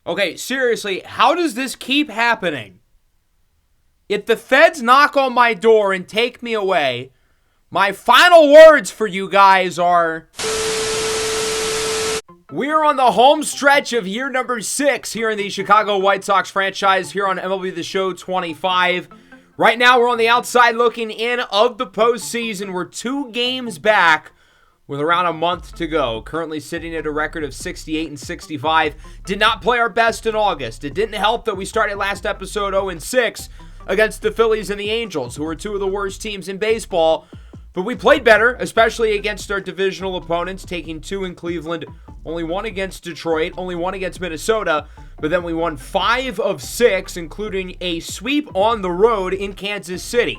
Okay, seriously, how does this keep happening? If the feds knock on my door and take me away, my final words for you guys are... We're on the home stretch of year number 6 here in the Chicago White Sox franchise here on MLB The Show 25. Right now, we're on the outside looking in of the postseason. We're 2 games back with around a month to go. Currently sitting at a record of 68 and 65. Did not play our best in August. It didn't help that we started last episode 0-6 against the Phillies and the Angels, who are 2 of the worst teams in baseball. But we played better, especially against our divisional opponents, taking 2 in Cleveland, only 1 against Detroit, only 1 against Minnesota, but then we won 5 of 6, including a sweep on the road in Kansas City.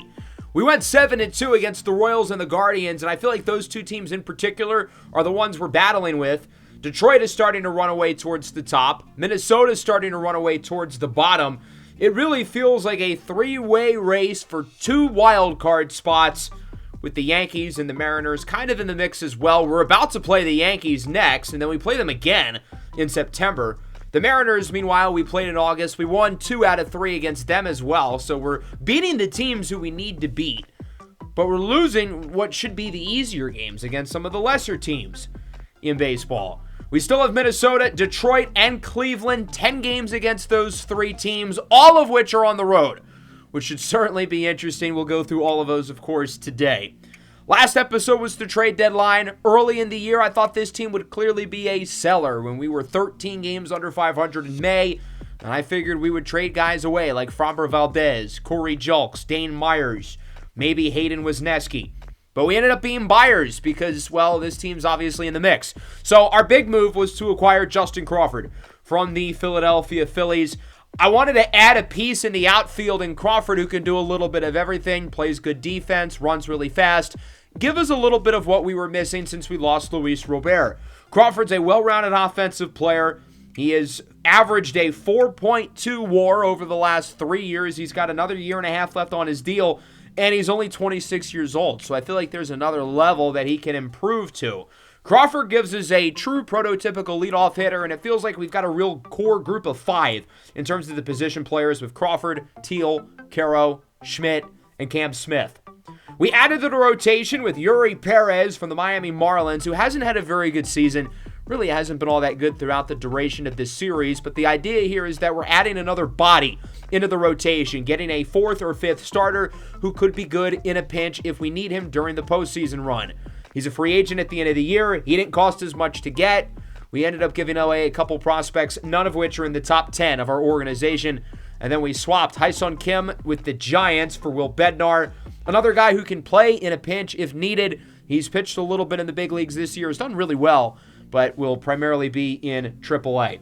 We went 7-2 against the Royals and the Guardians, and I feel like those 2 teams in particular are the ones we're battling with. Detroit is starting to run away towards the top. Minnesota is starting to run away towards the bottom. It really feels like a 3-way race for 2 wild card spots, with the Yankees and the Mariners kind of in the mix as well. We're about to play the Yankees next, and then we play them again in September. The Mariners, meanwhile, we played in August. We won 2 out of 3 against them as well, so we're beating the teams who we need to beat. But we're losing what should be the easier games against some of the lesser teams in baseball. We still have Minnesota, Detroit, and Cleveland. 10 games against those 3 teams, all of which are on the road, which should certainly be interesting. We'll go through all of those, of course, today. Last episode was the trade deadline. Early in the year, I thought this team would clearly be a seller when we were 13 games under 500 in May, and I figured we would trade guys away like Framber Valdez, Corey Julks, Dane Myers, maybe Hayden Wesneski. But we ended up being buyers because, well, this team's obviously in the mix. So our big move was to acquire Justin Crawford from the Philadelphia Phillies. I wanted to add a piece in the outfield in Crawford who can do a little bit of everything, plays good defense, runs really fast. Give us a little bit of what we were missing since we lost Luis Robert. Crawford's a well-rounded offensive player. He has averaged a 4.2 WAR over the last 3 years. He's got another year and a half left on his deal, and he's only 26 years old. So I feel like there's another level that he can improve to. Crawford gives us a true prototypical leadoff hitter, and it feels like we've got a real core group of 5 in terms of the position players with Crawford, Teal, Caro, Schmidt, and Cam Smith. We added to the rotation with Yuri Perez from the Miami Marlins, who hasn't had a very good season. Really hasn't been all that good throughout the duration of this series, but the idea here is that we're adding another body into the rotation, getting a 4th or 5th starter who could be good in a pinch if we need him during the postseason run. He's a free agent at the end of the year. He didn't cost as much to get. We ended up giving away a couple prospects, none of which are in the top 10 of our organization. And then we swapped Hyun Kim with the Giants for Will Bednar, another guy who can play in a pinch if needed. He's pitched a little bit in the big leagues this year. Has done really well, but will primarily be in AAA.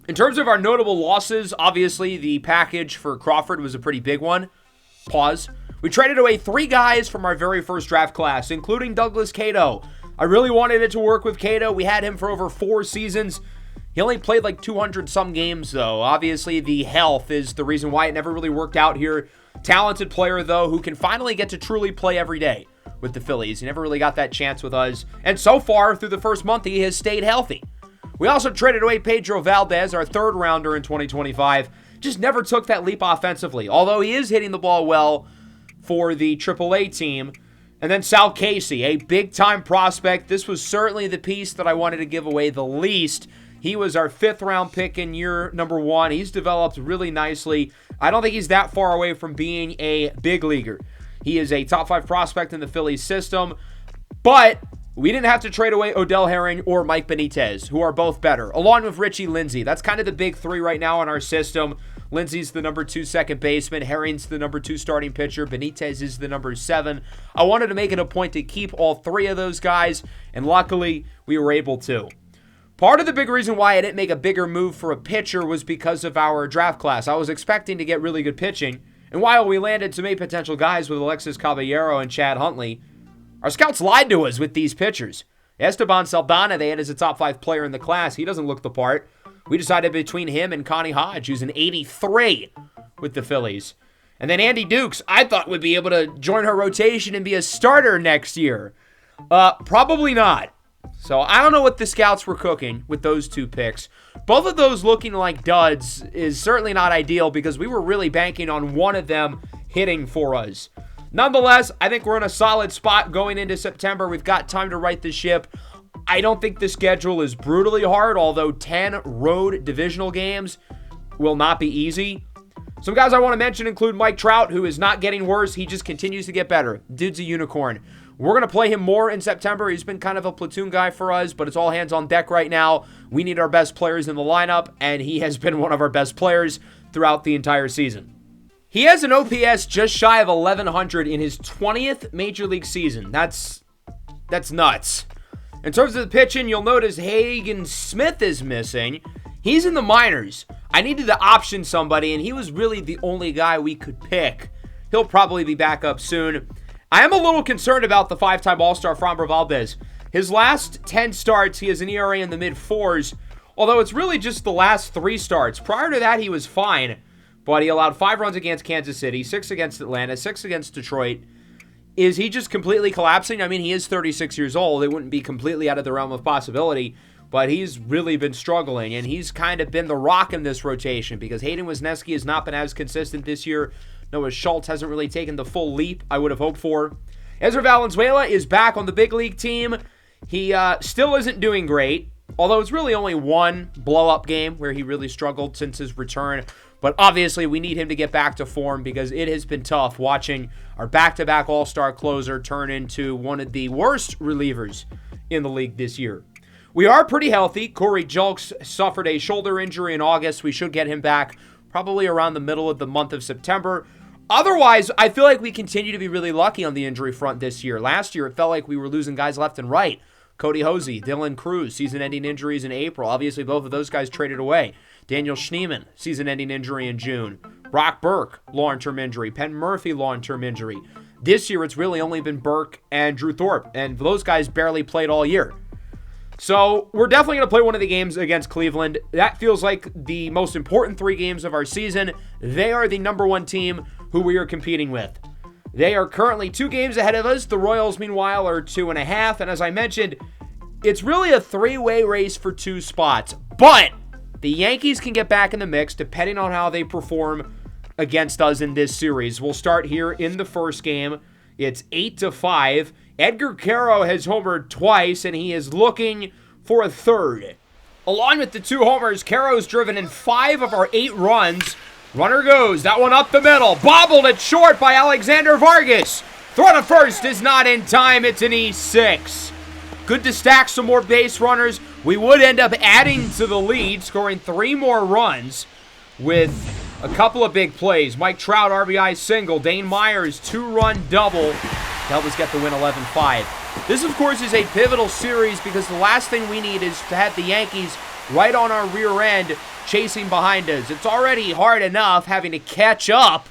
In terms of our notable losses, obviously the package for Crawford was a pretty big one. Pause. We traded away 3 guys from our very first draft class, including Douglas Cato. I really wanted it to work with Cato. We had him for over 4 seasons. He only played like 200-some games, though. Obviously, the health is the reason why it never really worked out here. Talented player, though, who can finally get to truly play every day with the Phillies. He never really got that chance with us. And so far, through the first month, he has stayed healthy. We also traded away Pedro Valdez, our 3rd rounder in 2025. Just never took that leap offensively, although he is hitting the ball well for the AAA team. And then Sal Casey, a big-time prospect. This was certainly the piece that I wanted to give away the least. He was our 5th round pick in year number 1. He's developed really nicely. I don't think he's that far away from being a big leaguer. He is a top 5 prospect in the Phillies system, but we didn't have to trade away Odell Herring or Mike Benitez, who are both better, along with Richie Lindsey. That's kind of the big 3 right now in our system. Lindsey's the number 2 second baseman. Herring's the number 2 starting pitcher. Benitez is the number 7. I wanted to make it a point to keep all 3 of those guys, and luckily we were able to. Part of the big reason why I didn't make a bigger move for a pitcher was because of our draft class. I was expecting to get really good pitching, and while we landed some 8 potential guys with Alexis Caballero and Chad Huntley, our scouts lied to us with these pitchers. Esteban Saldana, they had as a top 5 player in the class. He doesn't look the part. We decided between him and Connie Hodge, who's an 83 with the Phillies. And then Andy Dukes, I thought would be able to join her rotation and be a starter next year. Probably not. So I don't know what the scouts were cooking with those 2 picks. Both of those looking like duds is certainly not ideal because we were really banking on one of them hitting for us. Nonetheless, I think we're in a solid spot going into September. We've got time to right the ship. I don't think the schedule is brutally hard, although 10 road divisional games will not be easy. Some guys I want to mention include Mike Trout, who is not getting worse. He just continues to get better. Dude's a unicorn. We're going to play him more in September. He's been kind of a platoon guy for us, but it's all hands on deck right now. We need our best players in the lineup, and he has been one of our best players throughout the entire season. He has an OPS just shy of 1,100 in his 20th Major League season. That's nuts. In terms of the pitching, you'll notice Hagen Smith is missing. He's in the minors. I needed to option somebody, and he was really the only guy we could pick. He'll probably be back up soon. I am a little concerned about the 5-time All-Star Framber Valdez. His last 10 starts, he has an ERA in the mid-4s, although it's really just the last 3 starts. Prior to that, he was fine, but he allowed 5 runs against Kansas City, 6 against Atlanta, 6 against Detroit. Is he just completely collapsing? I mean, he is 36 years old. It wouldn't be completely out of the realm of possibility, but he's really been struggling, and he's kind of been the rock in this rotation because Hayden Wesneski has not been as consistent this year. Noah Schultz hasn't really taken the full leap I would have hoped for. Ezra Valenzuela is back on the big league team. He still isn't doing great, although it's really only one blow-up game where he really struggled since his return. But obviously, we need him to get back to form because it has been tough watching our back-to-back All-Star closer turn into one of the worst relievers in the league this year. We are pretty healthy. Corey Julks suffered a shoulder injury in August. We should get him back probably around the middle of the month of September. Otherwise, I feel like we continue to be really lucky on the injury front this year. Last year, it felt like we were losing guys left and right. Cody Hosey, Dylan Cruz, season-ending injuries in April. Obviously, both of those guys traded away. Daniel Schneemann, season-ending injury in June. Brock Burke, long-term injury. Penn Murphy, long-term injury. This year, it's really only been Burke and Drew Thorpe, and those guys barely played all year. So we're definitely going to play one of the games against Cleveland. That feels like the most important 3 games of our season. They are the number 1 team who we are competing with. They are currently 2 games ahead of us. The Royals, meanwhile, are 2.5. And as I mentioned, it's really a 3-way race for 2 spots. But the Yankees can get back in the mix depending on how they perform against us in this series. We'll start here in the first game. It's 8-5. Edgar Caro has homered twice, and he is looking for a third. Along with the 2 homers, Caro's driven in 5 of our 8 runs. Runner goes. That one up the middle. Bobbled it short by Alexander Vargas. Throw to first is not in time. It's an E6. Good to stack some more base runners. We would end up adding to the lead, scoring 3 more runs with a couple of big plays. Mike Trout, RBI single. Dane Myers, 2-run double to help us get the win 11-5. This, of course, is a pivotal series because the last thing we need is to have the Yankees right on our rear end chasing behind us. It's already hard enough having to catch up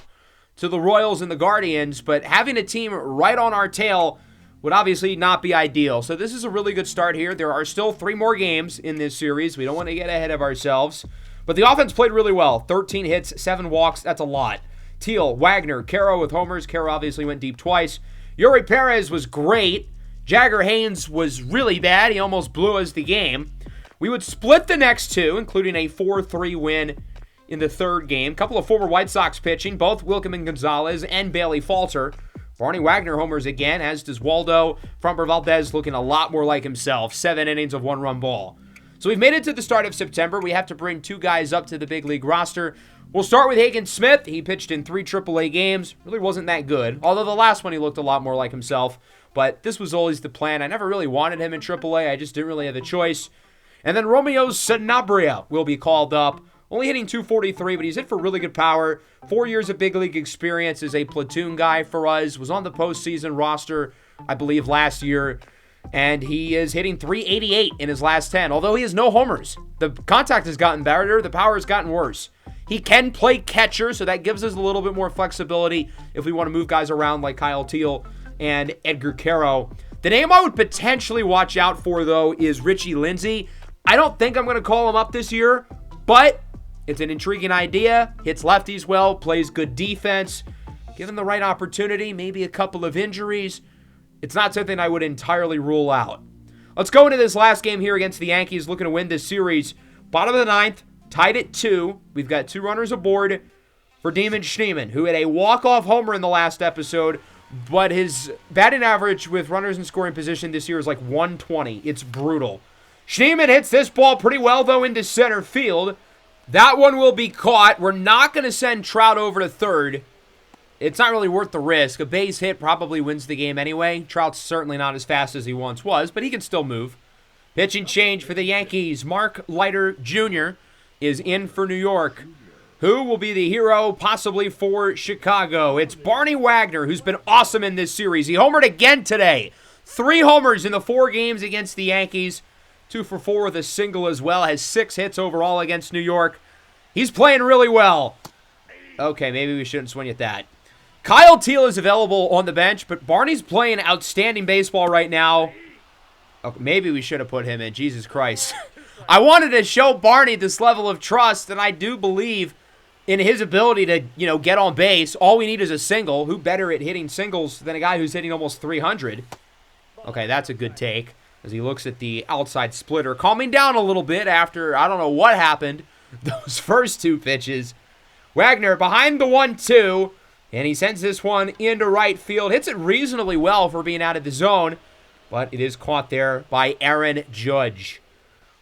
to the Royals and the Guardians, but having a team right on our tail would obviously not be ideal. So this is a really good start here. There are still 3 more games in this series. We don't want to get ahead of ourselves. But the offense played really well. 13 hits, 7 walks. That's a lot. Teal, Wagner, Caro with homers. Caro obviously went deep twice. Yuri Perez was great. Jagger Haynes was really bad. He almost blew us the game. We would split the next 2, including a 4-3 win in the third game. A couple of former White Sox pitching, both Wilkeman Gonzalez and Bailey Falter. Barney Wagner homers again, as does Waldo. Framber Valdez looking a lot more like himself. 7 innings of 1-run ball. So we've made it to the start of September. We have to bring 2 guys up to the big league roster. We'll start with Hagen Smith. He pitched in 3 AAA games. Really wasn't that good. Although the last one he looked a lot more like himself. But this was always the plan. I never really wanted him in AAA. I just didn't really have a choice. And then Romeo Sanabria will be called up. Only hitting 243, but he's hit for really good power. 4 years of big league experience as a platoon guy for us. Was on the postseason roster, I believe, last year. And he is hitting 388 in his last 10, although he has no homers. The contact has gotten better. The power has gotten worse. He can play catcher, so that gives us a little bit more flexibility if we want to move guys around like Kyle Teal and Edgar Caro. The name I would potentially watch out for, though, is Richie Lindsay. I don't think I'm going to call him up this year, but it's an intriguing idea. Hits lefties well, plays good defense. Given the right opportunity, maybe a couple of injuries, it's not something I would entirely rule out. Let's go into this last game here against the Yankees, looking to win this series. Bottom of the ninth, tied at 2. We've got 2 runners aboard for Demon Schneemann, who had a walk-off homer in the last episode, but his batting average with runners in scoring position this year is like 120. It's brutal. Schneemann hits this ball pretty well, though, into center field. That one will be caught. We're not going to send Trout over to third. It's not really worth the risk. A base hit probably wins the game anyway. Trout's certainly not as fast as he once was, but he can still move. Pitching change for the Yankees. Mark Leiter Jr. is in for New York. Who will be the hero possibly for Chicago? It's Barney Wagner, who's been awesome in this series. He homered again today. 3 homers in the 4 games against the Yankees. 2 for 4 with a single as well. Has 6 hits overall against New York. He's playing really well. Okay, maybe we shouldn't swing at that. Kyle Teal is available on the bench, but Barney's playing outstanding baseball right now. Okay, maybe we should have put him in. Jesus Christ. I wanted to show Barney this level of trust, and I do believe in his ability to, get on base. All we need is a single. Who better at hitting singles than a guy who's hitting almost 300? Okay, that's a good take as he looks at the outside splitter. Calming down a little bit after, I don't know what happened, those first 2 pitches. Wagner behind the 1-2. And he sends this one into right field. Hits it reasonably well for being out of the zone. But it is caught there by Aaron Judge.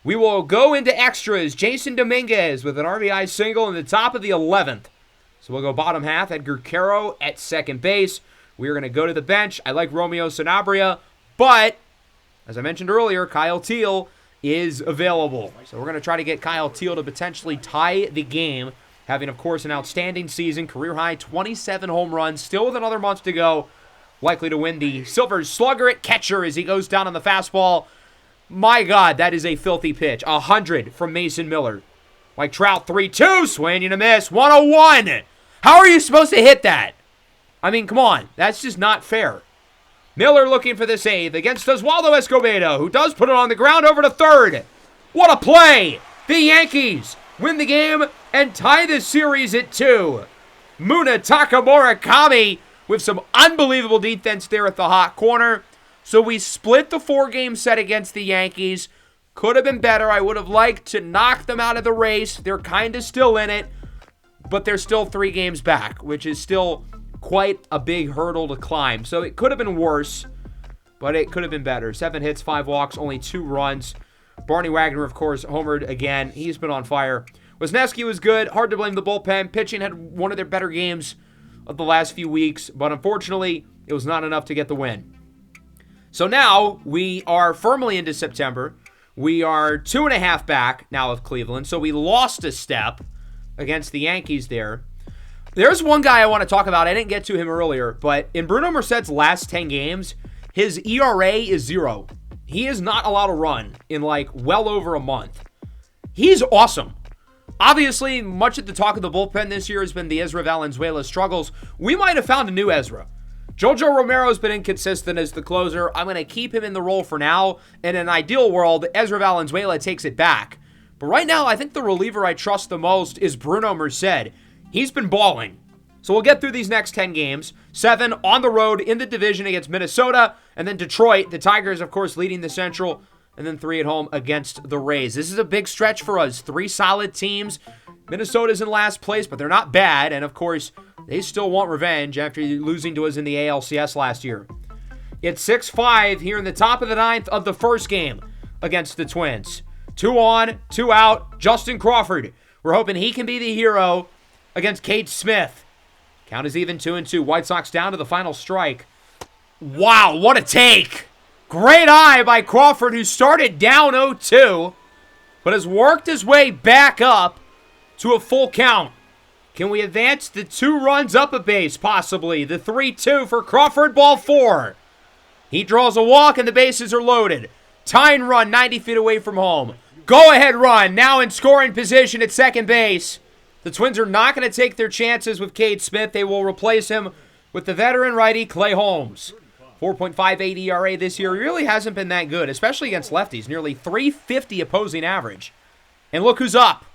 We will go into extras. Jason Dominguez with an RBI single in the top of the 11th. So we'll go bottom half. Edgar Caro at second base. We're going to go to the bench. I like Romeo Sanabria. But, as I mentioned earlier, Kyle Teal is available. So we're going to try to get Kyle Teal to potentially tie the game. Having, of course, an outstanding season, career-high 27 home runs, still with another month to go. Likely to win the Silver Slugger at catcher as he goes down on the fastball. My God, that is a filthy pitch. 100 from Mason Miller. Like Trout, 3-2, swing and a miss, 101. How are you supposed to hit that? I mean, come on, that's just not fair. Miller looking for the save against Oswaldo Escobedo, who does put it on the ground over to third. What a play! The Yankees win the game and tie the series at 2. Munetaka Murakami with some unbelievable defense there at the hot corner. So we split the 4-game set against the Yankees. Could have been better. I would have liked to knock them out of the race. They're kind of still in it, but they're still 3 games back, which is still quite a big hurdle to climb. So it could have been worse, but it could have been better. 7 hits, 5 walks, only 2 runs. Barney Wagner, of course, homered again. He's been on fire. Wisniewski was good. Hard to blame the bullpen. Pitching had one of their better games of the last few weeks, but unfortunately, it was not enough to get the win. So now we are firmly into September. We are 2.5 back now of Cleveland, so we lost a step against the Yankees there. There's one guy I want to talk about. I didn't get to him earlier, but in Bruno Merced's last 10 games, his ERA is 0. He has not allowed a run in well over a month. He's awesome. Obviously, much of the talk of the bullpen this year has been the Ezra Valenzuela struggles. We might have found a new Ezra. Jojo Romero's been inconsistent as the closer. I'm going to keep him in the role for now. In an ideal world, Ezra Valenzuela takes it back. But right now, I think the reliever I trust the most is Bruno Merced. He's been balling. So we'll get through these next 10 games. 7 on the road in the division against Minnesota. And then Detroit. The Tigers, of course, leading the Central. And then 3 at home against the Rays. This is a big stretch for us. 3 solid teams. Minnesota's in last place, but they're not bad. And, of course, they still want revenge after losing to us in the ALCS last year. It's 6-5 here in the top of the 9th of the first game against the Twins. 2 on, 2 out. Justin Crawford. We're hoping he can be the hero against Cade Smith. Count is even 2-2. White Sox down to the final strike. Wow, what a take. Great eye by Crawford, who started down 0-2, but has worked his way back up to a full count. Can we advance the 2 runs up a base, possibly? The 3-2 for Crawford, ball 4. He draws a walk and the bases are loaded. Tying run 90 feet away from home. Go-ahead run, now in scoring position at second base. The Twins are not going to take their chances with Cade Smith. They will replace him with the veteran righty Clay Holmes. 4.58 ERA this year. He really hasn't been that good, especially against lefties. Nearly 350 opposing average. And look who's up.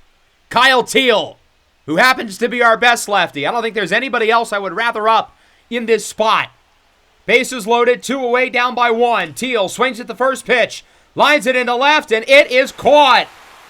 Kyle Teal, who happens to be our best lefty. I don't think there's anybody else I would rather up in this spot. Bases loaded, 2 away, down by 1. Teal swings at the first pitch. Lines it into left, and it is caught.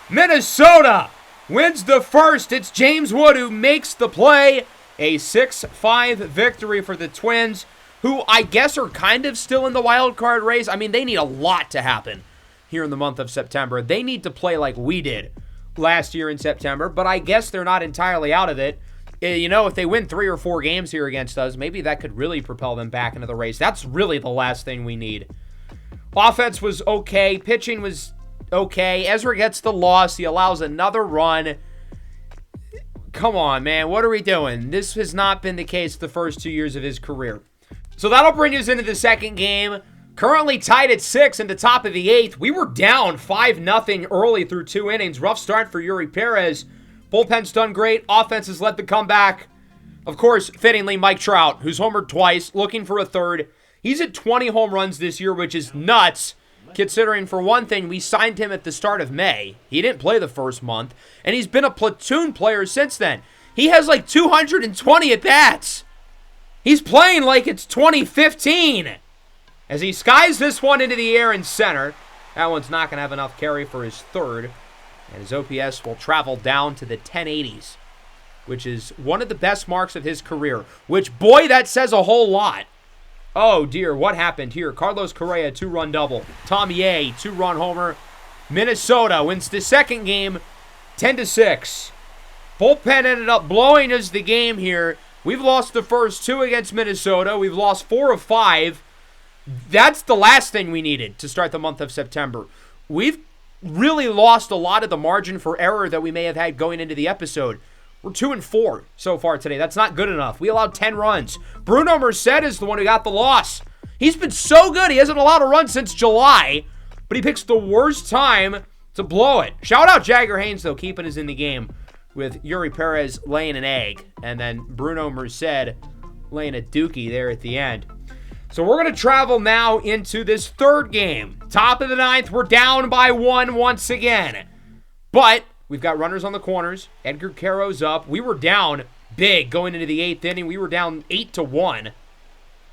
Minnesota wins the first. It's James Wood who makes the play. A 6-5 victory for the Twins, who I guess are kind of still in the wild card race. I mean, they need a lot to happen here in the month of September. They need to play like we did last year in September, but I guess they're not entirely out of it. You know, if they win 3 or 4 games here against us, maybe that could really propel them back into the race. That's really the last thing we need. Offense was okay. Pitching was okay. Ezra gets the loss. He allows another run. Come on, man. What are we doing? This has not been the case the first 2 years of his career. So that'll bring us into the second game. Currently tied at 6 in the top of the 8th. We were down 5-0 early through 2 innings. Rough start for Yuri Perez. Bullpen's done great. Offense has led the comeback. Of course, fittingly, Mike Trout, who's homered twice, looking for a third. He's at 20 home runs this year, which is nuts, considering, for one thing, we signed him at the start of May. He didn't play the first month, and he's been a platoon player since then. He has like 220 at-bats. He's playing like it's 2015. As he skies this one into the air in center. That one's not going to have enough carry for his third. And his OPS will travel down to the 1080s, which is one of the best marks of his career. Which, boy, that says a whole lot. Oh, dear, what happened here? Carlos Correa, 2-run double. Tom Ye, 2-run homer. Minnesota wins the second game, 10-6. Bullpen ended up blowing us the game here. We've lost the first 2 against Minnesota. We've lost 4 of 5. That's the last thing we needed to start the month of September. We've really lost a lot of the margin for error that we may have had going into the episode. We're 2-4 so far today. That's not good enough. We allowed 10 runs. Bruno Merced is the one who got the loss. He's been so good. He hasn't allowed a run since July, but he picks the worst time to blow it. Shout out Jagger Haynes, though, keeping us in the game with Yuri Perez laying an egg, and then Bruno Merced laying a dookie there at the end. So we're going to travel now into this third game. Top of the 9th, we're down by 1 once again. But we've got runners on the corners. Edgar Caro's up. We were down big going into the 8th inning. We were down 8-1.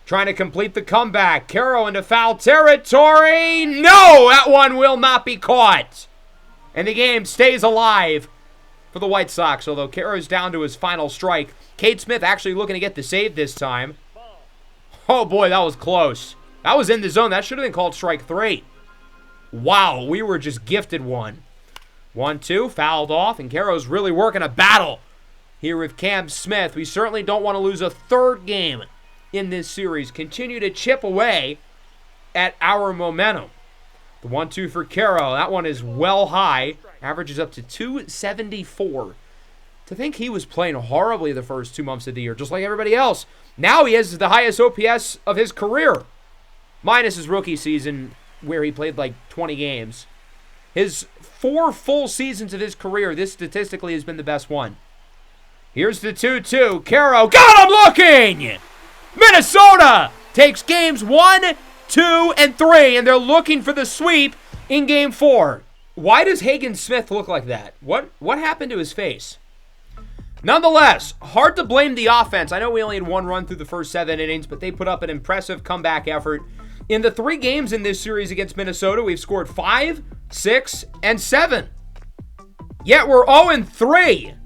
Trying to complete the comeback. Caro into foul territory. No, that one will not be caught. And the game stays alive for the White Sox, although Caro's down to his final strike. Cade Smith actually looking to get the save this time. Oh, boy, that was close. That was in the zone. That should have been called strike 3. Wow, we were just gifted one. 1-2, fouled off, and Caro's really working a battle here with Cam Smith. We certainly don't want to lose a third game in this series. Continue to chip away at our momentum. The 1-2 for Caro. That one is well high. Averages up to 274. To think he was playing horribly the first 2 months of the year, just like everybody else. Now he has the highest OPS of his career, minus his rookie season where he played like 20 games. His 4 full seasons of his career, this statistically has been the best one. Here's the 2-2. Caro got him looking! Minnesota takes games 1, 2, and 3, and they're looking for the sweep in game 4. Why does Hagen Smith look like that? What happened to his face? Nonetheless, hard to blame the offense. I know we only had 1 run through the first 7 innings, but they put up an impressive comeback effort. In the 3 games in this series against Minnesota, we've scored 5, 6, and 7. Yet we're 0-3.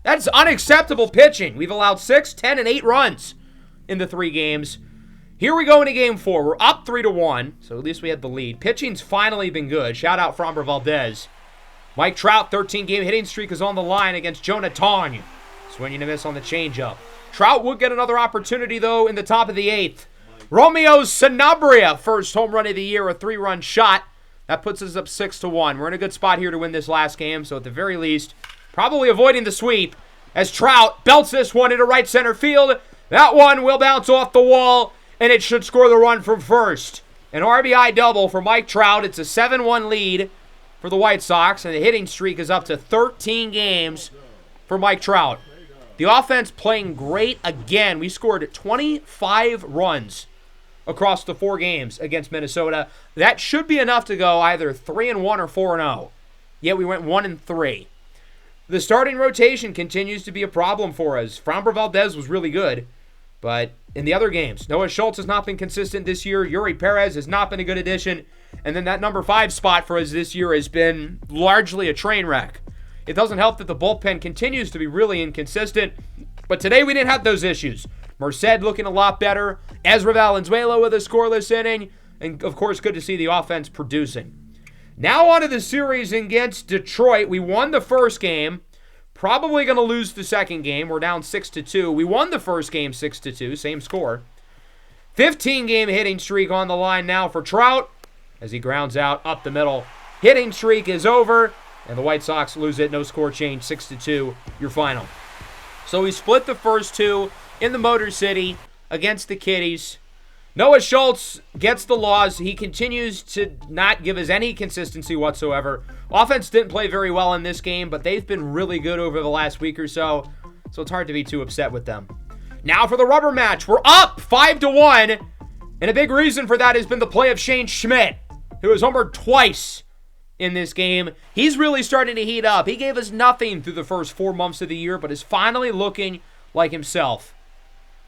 That's unacceptable pitching. We've allowed 6, 10, and 8 runs in the 3 games. Here we go into game 4. We're up 3-1, so at least we had the lead. Pitching's finally been good. Shout out Framber Valdez. Mike Trout, 13-game hitting streak is on the line against Jonathan. Swinging a miss on the changeup. Trout would get another opportunity, though, in the top of the 8th. Romeo Sanabria, first home run of the year, a 3-run shot. That puts us up 6-1. We're in a good spot here to win this last game, so at the very least, probably avoiding the sweep as Trout belts this one into right center field. That one will bounce off the wall, and it should score the run from first. An RBI double for Mike Trout. It's a 7-1 lead for the White Sox, and the hitting streak is up to 13 games for Mike Trout. The offense playing great again. We scored 25 runs across the 4 games against Minnesota. That should be enough to go either 3-1 or 4-0. Yet we went 1-3. The starting rotation continues to be a problem for us. Framber Valdez was really good, but in the other games, Noah Schultz has not been consistent this year. Yuri Perez has not been a good addition. And then that number 5 spot for us this year has been largely a train wreck. It doesn't help that the bullpen continues to be really inconsistent, but today we didn't have those issues. Merced looking a lot better, Ezra Valenzuela with a scoreless inning, and of course good to see the offense producing. Now on to the series against Detroit. We won the first game, probably going to lose the second game. We're down 6-2. We won the first game 6-2, same score. 15-game hitting streak on the line now for Trout as he grounds out up the middle. Hitting streak is over, and the White Sox lose it. No score change, 6-2, your final. So we split the first two in the Motor City against the Kitties. Noah Schultz gets the loss. He continues to not give us any consistency whatsoever. Offense didn't play very well in this game, but they've been really good over the last week or so it's hard to be too upset with them. Now for the rubber match. We're up 5-1, and a big reason for that has been the play of Shane Schmidt, who has homered twice in this game. He's really starting to heat up. He gave us nothing through the first 4 months of the year, but is finally looking like himself.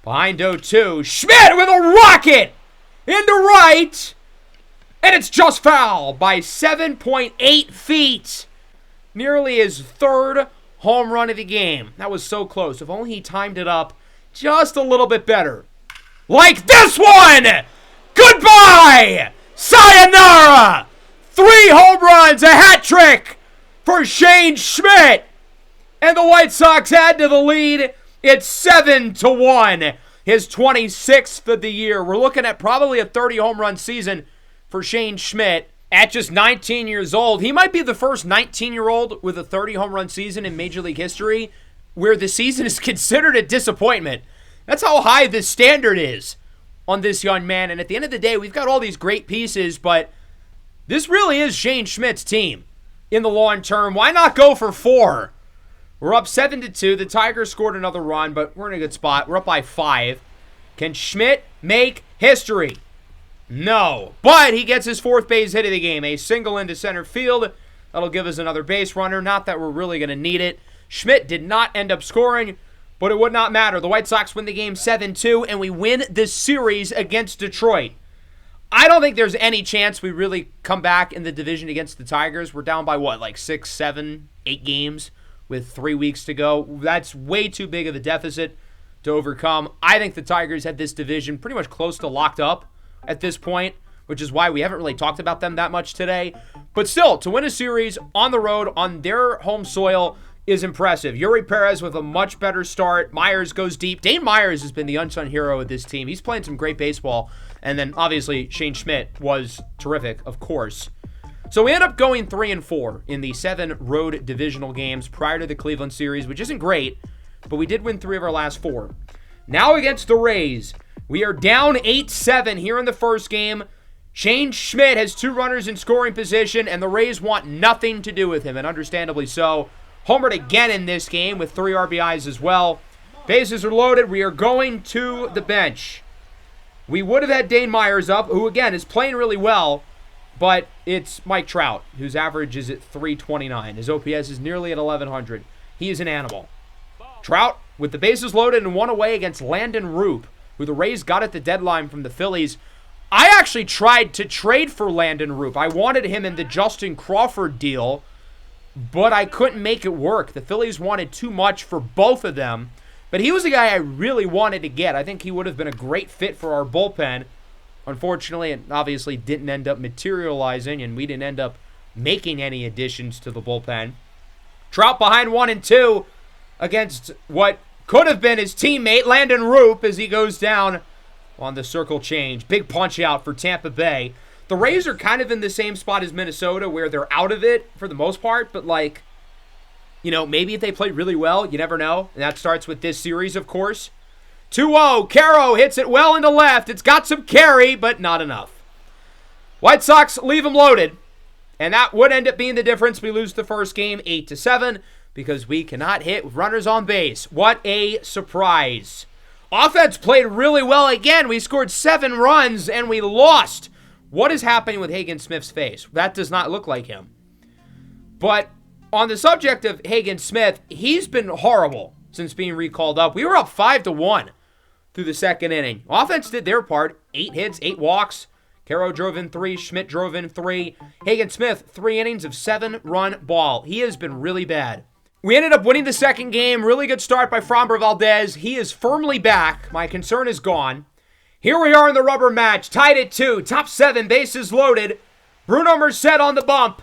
Behind 0-2, Schmidt with a rocket into right, and it's just foul by 7.8 feet. Nearly his third home run of the game. That was so close. If only he timed it up just a little bit better. Like this one! Goodbye! Sayonara! 3 home runs, a hat trick for Shane Schmidt. And the White Sox add to the lead. It's 7-1. His 26th of the year. We're looking at probably a 30 home run season for Shane Schmidt at just 19 years old. He might be the first 19-year-old with a 30 home run season in Major League history where the season is considered a disappointment. That's how high the standard is on this young man. And at the end of the day, we've got all these great pieces, but this really is Shane Schmidt's team in the long term. Why not go for 4? We're up 7-2. The Tigers scored another run, but we're in a good spot. We're up by 5. Can Schmidt make history? No. But he gets his 4th base hit of the game. A single into center field. That'll give us another base runner. Not that we're really going to need it. Schmidt did not end up scoring, but it would not matter. The White Sox win the game 7-2, and we win this series against Detroit. I don't think there's any chance we really come back in the division against the Tigers. We're down by what, like 6, 7, 8 games with 3 weeks to go. That's way too big of a deficit to overcome. I think the Tigers had this division pretty much close to locked up at this point, which is why we haven't really talked about them that much today. But still, to win a series on the road, on their home soil, is impressive. Yuri Perez with a much better start. Myers goes deep. Dane Myers has been the unsung hero of this team. He's playing some great baseball. And then, obviously, Shane Schmidt was terrific, of course. So we end up going 3-4 in the 7 road divisional games prior to the Cleveland series, which isn't great, but we did win 3 of our last 4. Now against the Rays, we are down 8-7 here in the first game. Shane Schmidt has 2 runners in scoring position, and the Rays want nothing to do with him, and understandably so. Homered again in this game with 3 RBIs as well. Bases are loaded. We are going to the bench. We would have had Dane Myers up, who, again, is playing really well, but it's Mike Trout, whose average is at 329. His OPS is nearly at 1,100. He is an animal. Trout, with the bases loaded and 1 away against Landon Roop, who the Rays got at the deadline from the Phillies. I actually tried to trade for Landon Roop. I wanted him in the Justin Crawford deal, but I couldn't make it work. The Phillies wanted too much for both of them, but he was a guy I really wanted to get. I think he would have been a great fit for our bullpen. Unfortunately, it obviously didn't end up materializing, and we didn't end up making any additions to the bullpen. Trout behind 1-2 against what could have been his teammate, Landon Roop, as he goes down on the circle change. Big punch out for Tampa Bay. The Rays are kind of in the same spot as Minnesota, where they're out of it for the most part, but like, you know, maybe if they play really well, you never know. And that starts with this series, of course. 2-0, Caro hits it well into left. It's got some carry, but not enough. White Sox leave them loaded, and that would end up being the difference. We lose the first game 8-7 because we cannot hit with runners on base. What a surprise. Offense played really well again. We scored 7 runs, and we lost. What is happening with Hagen Smith's face? That does not look like him. But on the subject of Hagen Smith, he's been horrible since being recalled up. We were up 5-1 through the second inning. Offense did their part. 8 hits, 8 walks. Caro drove in 3. Schmidt drove in 3. Hagen Smith, 3 innings of 7-run ball. He has been really bad. We ended up winning the second game. Really good start by Framber Valdez. He is firmly back. My concern is gone. Here we are in the rubber match. Tied at 2. Top 7. Bases loaded. Bruno Merced on the bump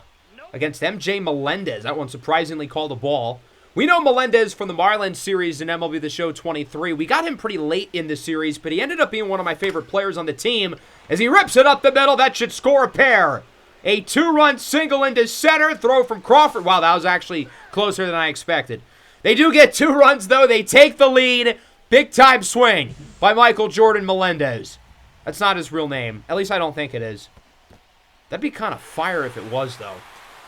against MJ Melendez. That one surprisingly called a ball. We know Melendez from the Marlins series in MLB The Show 23. We got him pretty late in the series, but he ended up being one of my favorite players on the team as he rips it up the middle. That should score a pair. A 2-run single into center. Throw from Crawford. Wow, that was actually closer than I expected. They do get 2 runs, though. They take the lead. Big-time swing by Michael Jordan Melendez. That's not his real name. At least I don't think it is. That'd be kind of fire if it was, though.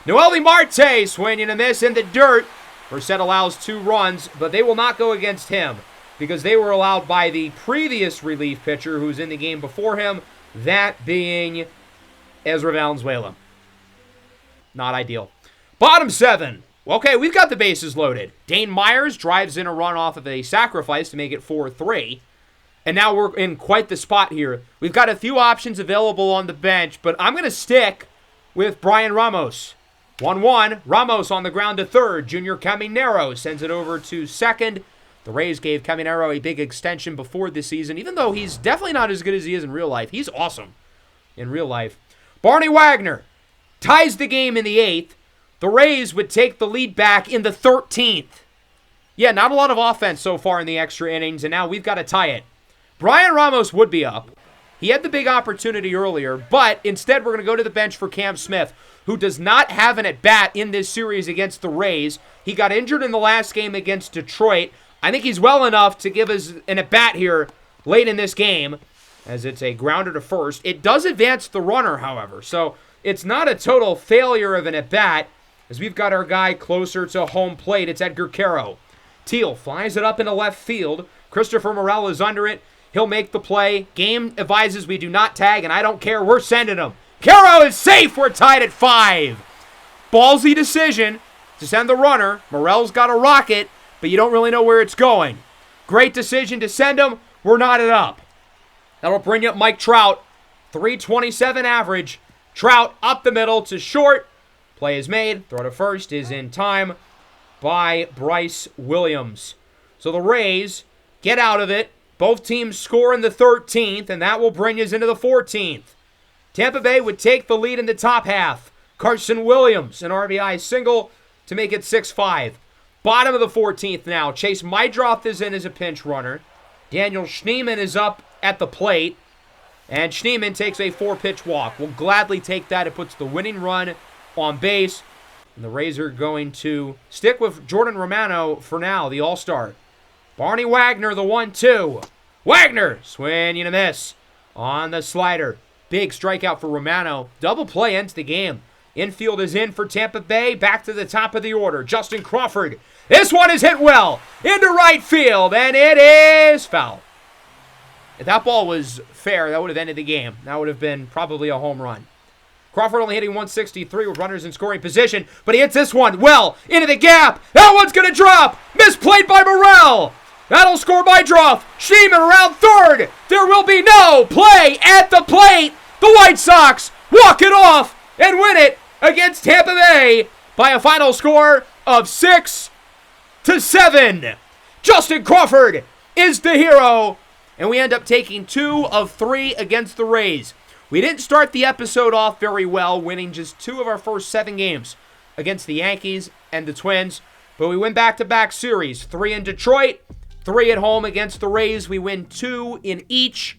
Noelvi Marte swinging and a miss in the dirt. Merced allows 2 runs, but they will not go against him because they were allowed by the previous relief pitcher who's in the game before him, that being Ezra Valenzuela. Not ideal. Bottom 7. Okay, we've got the bases loaded. Dane Myers drives in a run off of a sacrifice to make it 4-3. And now we're in quite the spot here. We've got a few options available on the bench, but I'm going to stick with Brian Ramos. 1-1. Ramos on the ground to third. Junior Caminero sends it over to second. The Rays gave Caminero a big extension before this season, even though he's definitely not as good as he is in real life. He's awesome in real life. Barney Wagner ties the game in the 8th. The Rays would take the lead back in the 13th. Yeah, not a lot of offense so far in the extra innings, and now we've got to tie it. Brian Ramos would be up. He had the big opportunity earlier, but instead we're going to go to the bench for Cam Smith, who does not have an at-bat in this series against the Rays. He got injured in the last game against Detroit. I think he's well enough to give us an at-bat here late in this game, as it's a grounder to first. It does advance the runner, however, so it's not a total failure of an at-bat, as we've got our guy closer to home plate. It's Edgar Caro. Teal flies it up into left field. Christopher Morel is under it. He'll make the play. Game advises we do not tag, and I don't care. We're sending him. Caro is safe. We're tied at 5. Ballsy decision to send the runner. Morel's got a rocket, but you don't really know where it's going. Great decision to send him. We're knotted up. That'll bring up Mike Trout. 327 average. Trout up the middle to short. Play is made. Throw to first is in time by Bryce Williams. So the Rays get out of it. Both teams score in the 13th, and that will bring us into the 14th. Tampa Bay would take the lead in the top half. Carson Williams, an RBI single to make it 6-5. Bottom of the 14th now. Chase Mydroth is in as a pinch runner. Daniel Schneemann is up at the plate. And Schneemann takes a 4-pitch walk. We'll gladly take that. It puts the winning run on base. And the Rays are going to stick with Jordan Romano for now, the All-Star. Barney Wagner, the 1-2. Wagner, swing and a miss on the slider. Big strikeout for Romano. Double play ends the game. Infield is in for Tampa Bay. Back to the top of the order. Justin Crawford. This one is hit well into right field, and it is foul. If that ball was fair, that would have ended the game. That would have been probably a home run. Crawford only hitting 163 with runners in scoring position, but he hits this one well into the gap. That one's going to drop. Misplayed by Morel. That'll score by Droff. Schneemann around third. There will be no play at the plate. The White Sox walk it off and win it against Tampa Bay by a final score of 6-7. Justin Crawford is the hero, and we end up taking 2 of 3 against the Rays. We didn't start the episode off very well, winning just 2 of our first 7 games against the Yankees and the Twins, but we win back-to-back series, 3 in Detroit, 3 at home against the Rays. We win 2 in each.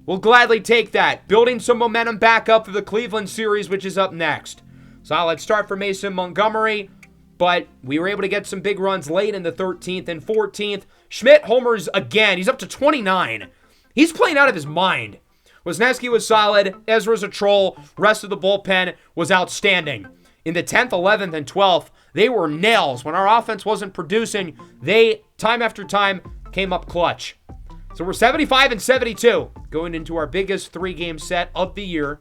We'll gladly take that. Building some momentum back up for the Cleveland series, which is up next. Solid start for Mason Montgomery, but we were able to get some big runs late in the 13th and 14th. Schmidt homers again. He's up to 29. He's playing out of his mind. Wisniewski was solid. Ezra's a troll. Rest of the bullpen was outstanding. In the 10th, 11th, and 12th, they were nails. When our offense wasn't producing, they, time after time, came up clutch. So we're 75 and 72 going into our biggest 3-game set of the year.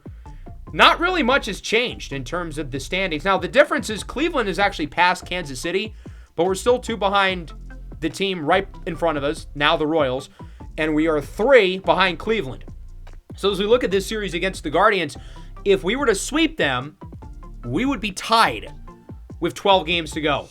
Not really much has changed in terms of the standings. Now, the difference is Cleveland is actually past Kansas City, but we're still 2 behind the team right in front of us, now the Royals, and we are 3 behind Cleveland. So as we look at this series against the Guardians, if we were to sweep them, we would be tied with 12 games to go.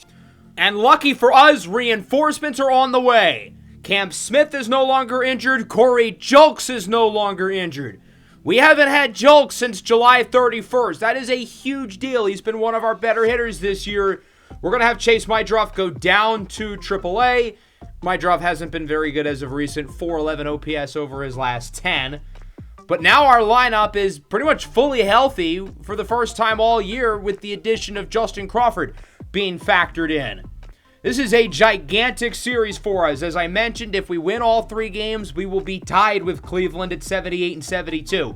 And lucky for us, reinforcements are on the way. Cam Smith is no longer injured. Corey Julks is no longer injured. We haven't had Julks since July 31st. That is a huge deal. He's been one of our better hitters this year. We're going to have Chase Mydroff go down to AAA. Mydroff hasn't been very good as of recent. 411 OPS over his last 10. But now our lineup is pretty much fully healthy for the first time all year with the addition of Justin Crawford being factored in. This is a gigantic series for us. As I mentioned, if we win all 3 games, we will be tied with Cleveland at 78 and 72.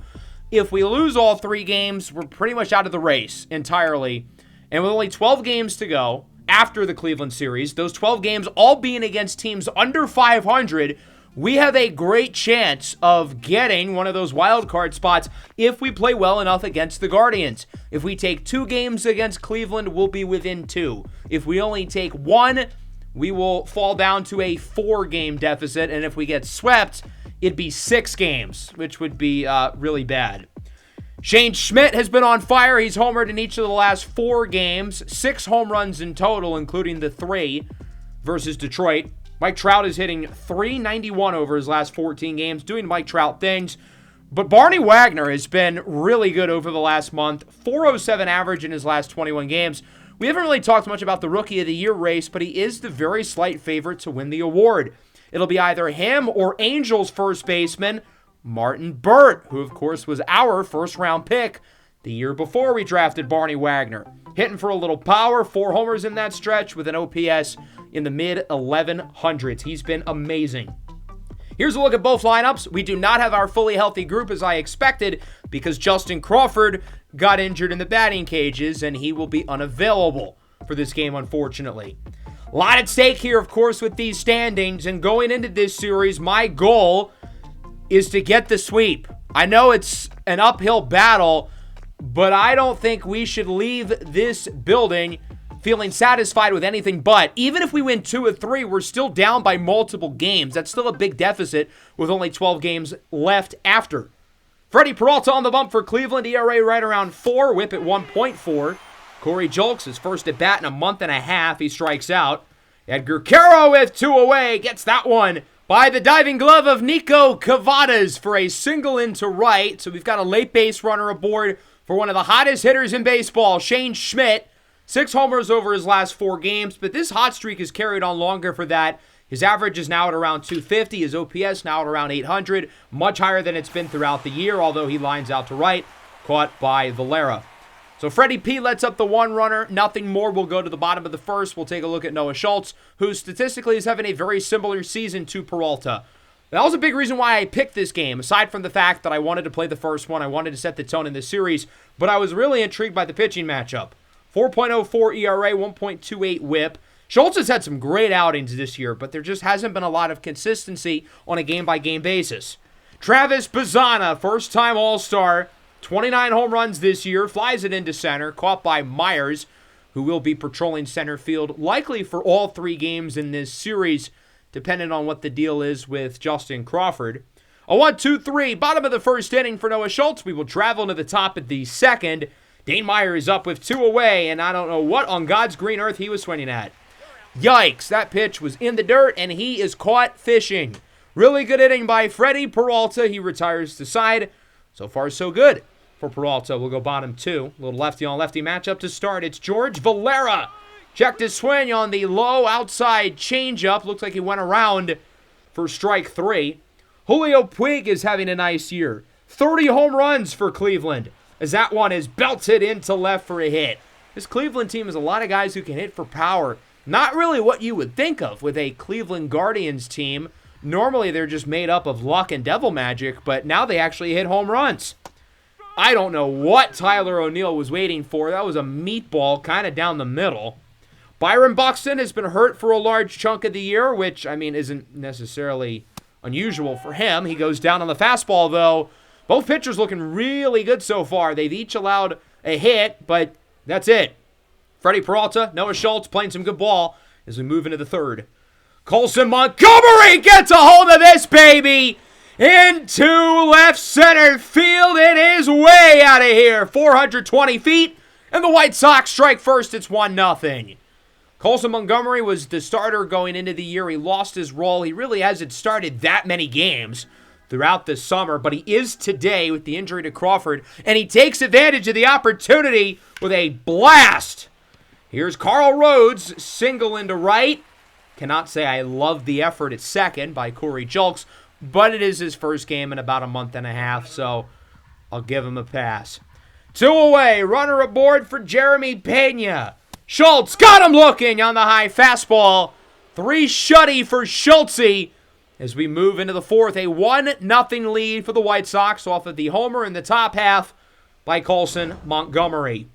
If we lose all 3 games, we're pretty much out of the race entirely. And with only 12 games to go after the Cleveland series, those 12 games all being against teams under 500, we have a great chance of getting one of those wild card spots if we play well enough against the Guardians. If we take 2 games against Cleveland, we'll be within 2. If we only take 1, we will fall down to a 4-game deficit. And if we get swept, it'd be 6 games, which would be really bad. Shane Schmidt has been on fire. He's homered in each of the last 4 games. 6 home runs in total, including the 3 versus Detroit. Mike Trout is hitting .391 over his last 14 games, doing Mike Trout things. But Barney Wagner has been really good over the last month. .407 average in his last 21 games. We haven't really talked much about the Rookie of the Year race, but he is the very slight favorite to win the award. It'll be either him or Angels first baseman Martin Burt, who of course was our first-round pick the year before we drafted Barney Wagner. Hitting for a little power, 4 homers in that stretch with an OPS in the mid-1100s. He's been amazing. Here's a look at both lineups. We do not have our fully healthy group as I expected because Justin Crawford got injured in the batting cages and he will be unavailable for this game, unfortunately. A lot at stake here, of course, with these standings, and going into this series, my goal is to get the sweep. I know it's an uphill battle, but I don't think we should leave this building feeling satisfied with anything but. Even if we win 2 of 3, we're still down by multiple games. That's still a big deficit with only 12 games left after. Freddie Peralta on the bump for Cleveland, ERA right around 4, whip at 1.4. Corey Julks, his first at bat in a month and a half, he strikes out. Edgar Caro with 2 away, gets that one by the diving glove of Nico Cavadas for a single into right. So we've got a late base runner aboard for one of the hottest hitters in baseball, Shane Schmidt. 6 homers over his last 4 games, but this hot streak is carried on longer for that. His average is now at around 250. His OPS now at around 800. Much higher than it's been throughout the year, although he lines out to right, caught by Valera. So Freddie P lets up the 1 runner. Nothing more. We'll go to the bottom of the first. We'll take a look at Noah Schultz, who statistically is having a very similar season to Peralta. That was a big reason why I picked this game, aside from the fact that I wanted to play the first one. I wanted to set the tone in this series, but I was really intrigued by the pitching matchup. 4.04 ERA, 1.28 whip. Schultz has had some great outings this year, but there just hasn't been a lot of consistency on a game-by-game basis. Travis Bazzana, first-time All-Star, 29 home runs this year, flies it into center, caught by Myers, who will be patrolling center field likely for all 3 games in this series, depending on what the deal is with Justin Crawford. A 1-2-3, bottom of the first inning for Noah Schultz. We will travel to the top of the second. Dane Meyer is up with 2 away, and I don't know what on God's green earth he was swinging at. Yikes, that pitch was in the dirt, and he is caught fishing. Really good inning by Freddie Peralta. He retires to side. So far, so good for Peralta. We'll go bottom 2. A little lefty-on-lefty matchup to start. It's George Valera. Checked his swing on the low outside changeup. Looks like he went around for strike 3. Julio Puig is having a nice year. 30 home runs for Cleveland, as that one is belted into left for a hit. This Cleveland team has a lot of guys who can hit for power. Not really what you would think of with a Cleveland Guardians team. Normally they're just made up of luck and devil magic, but now they actually hit home runs. I don't know what Tyler O'Neill was waiting for. That was a meatball kind of down the middle. Byron Buxton has been hurt for a large chunk of the year, which, I mean, isn't necessarily unusual for him. He goes down on the fastball, though. Both pitchers looking really good so far. They've each allowed a hit, but that's it. Freddie Peralta, Noah Schultz playing some good ball as we move into the third. Colson Montgomery gets a hold of this, baby. into left center field. It is way out of here. 420 feet. And the White Sox strike first. It's 1-0. Colson Montgomery was the starter going into the year. He lost his role. He really hasn't started that many games throughout the summer, but he is today with the injury to Crawford, and he takes advantage of the opportunity with a blast. Here's Carl Rhodes, single into right. Cannot say I love the effort at second by Corey Julks, but it is his first game in about a month and a half, so I'll give him a pass. 2 away, runner aboard for Jeremy Pena. Schultz got him looking on the high fastball. 3 shutty for Schultzy as we move into the fourth. A 1-0 lead for the White Sox off of the homer in the top half by Colson Montgomery.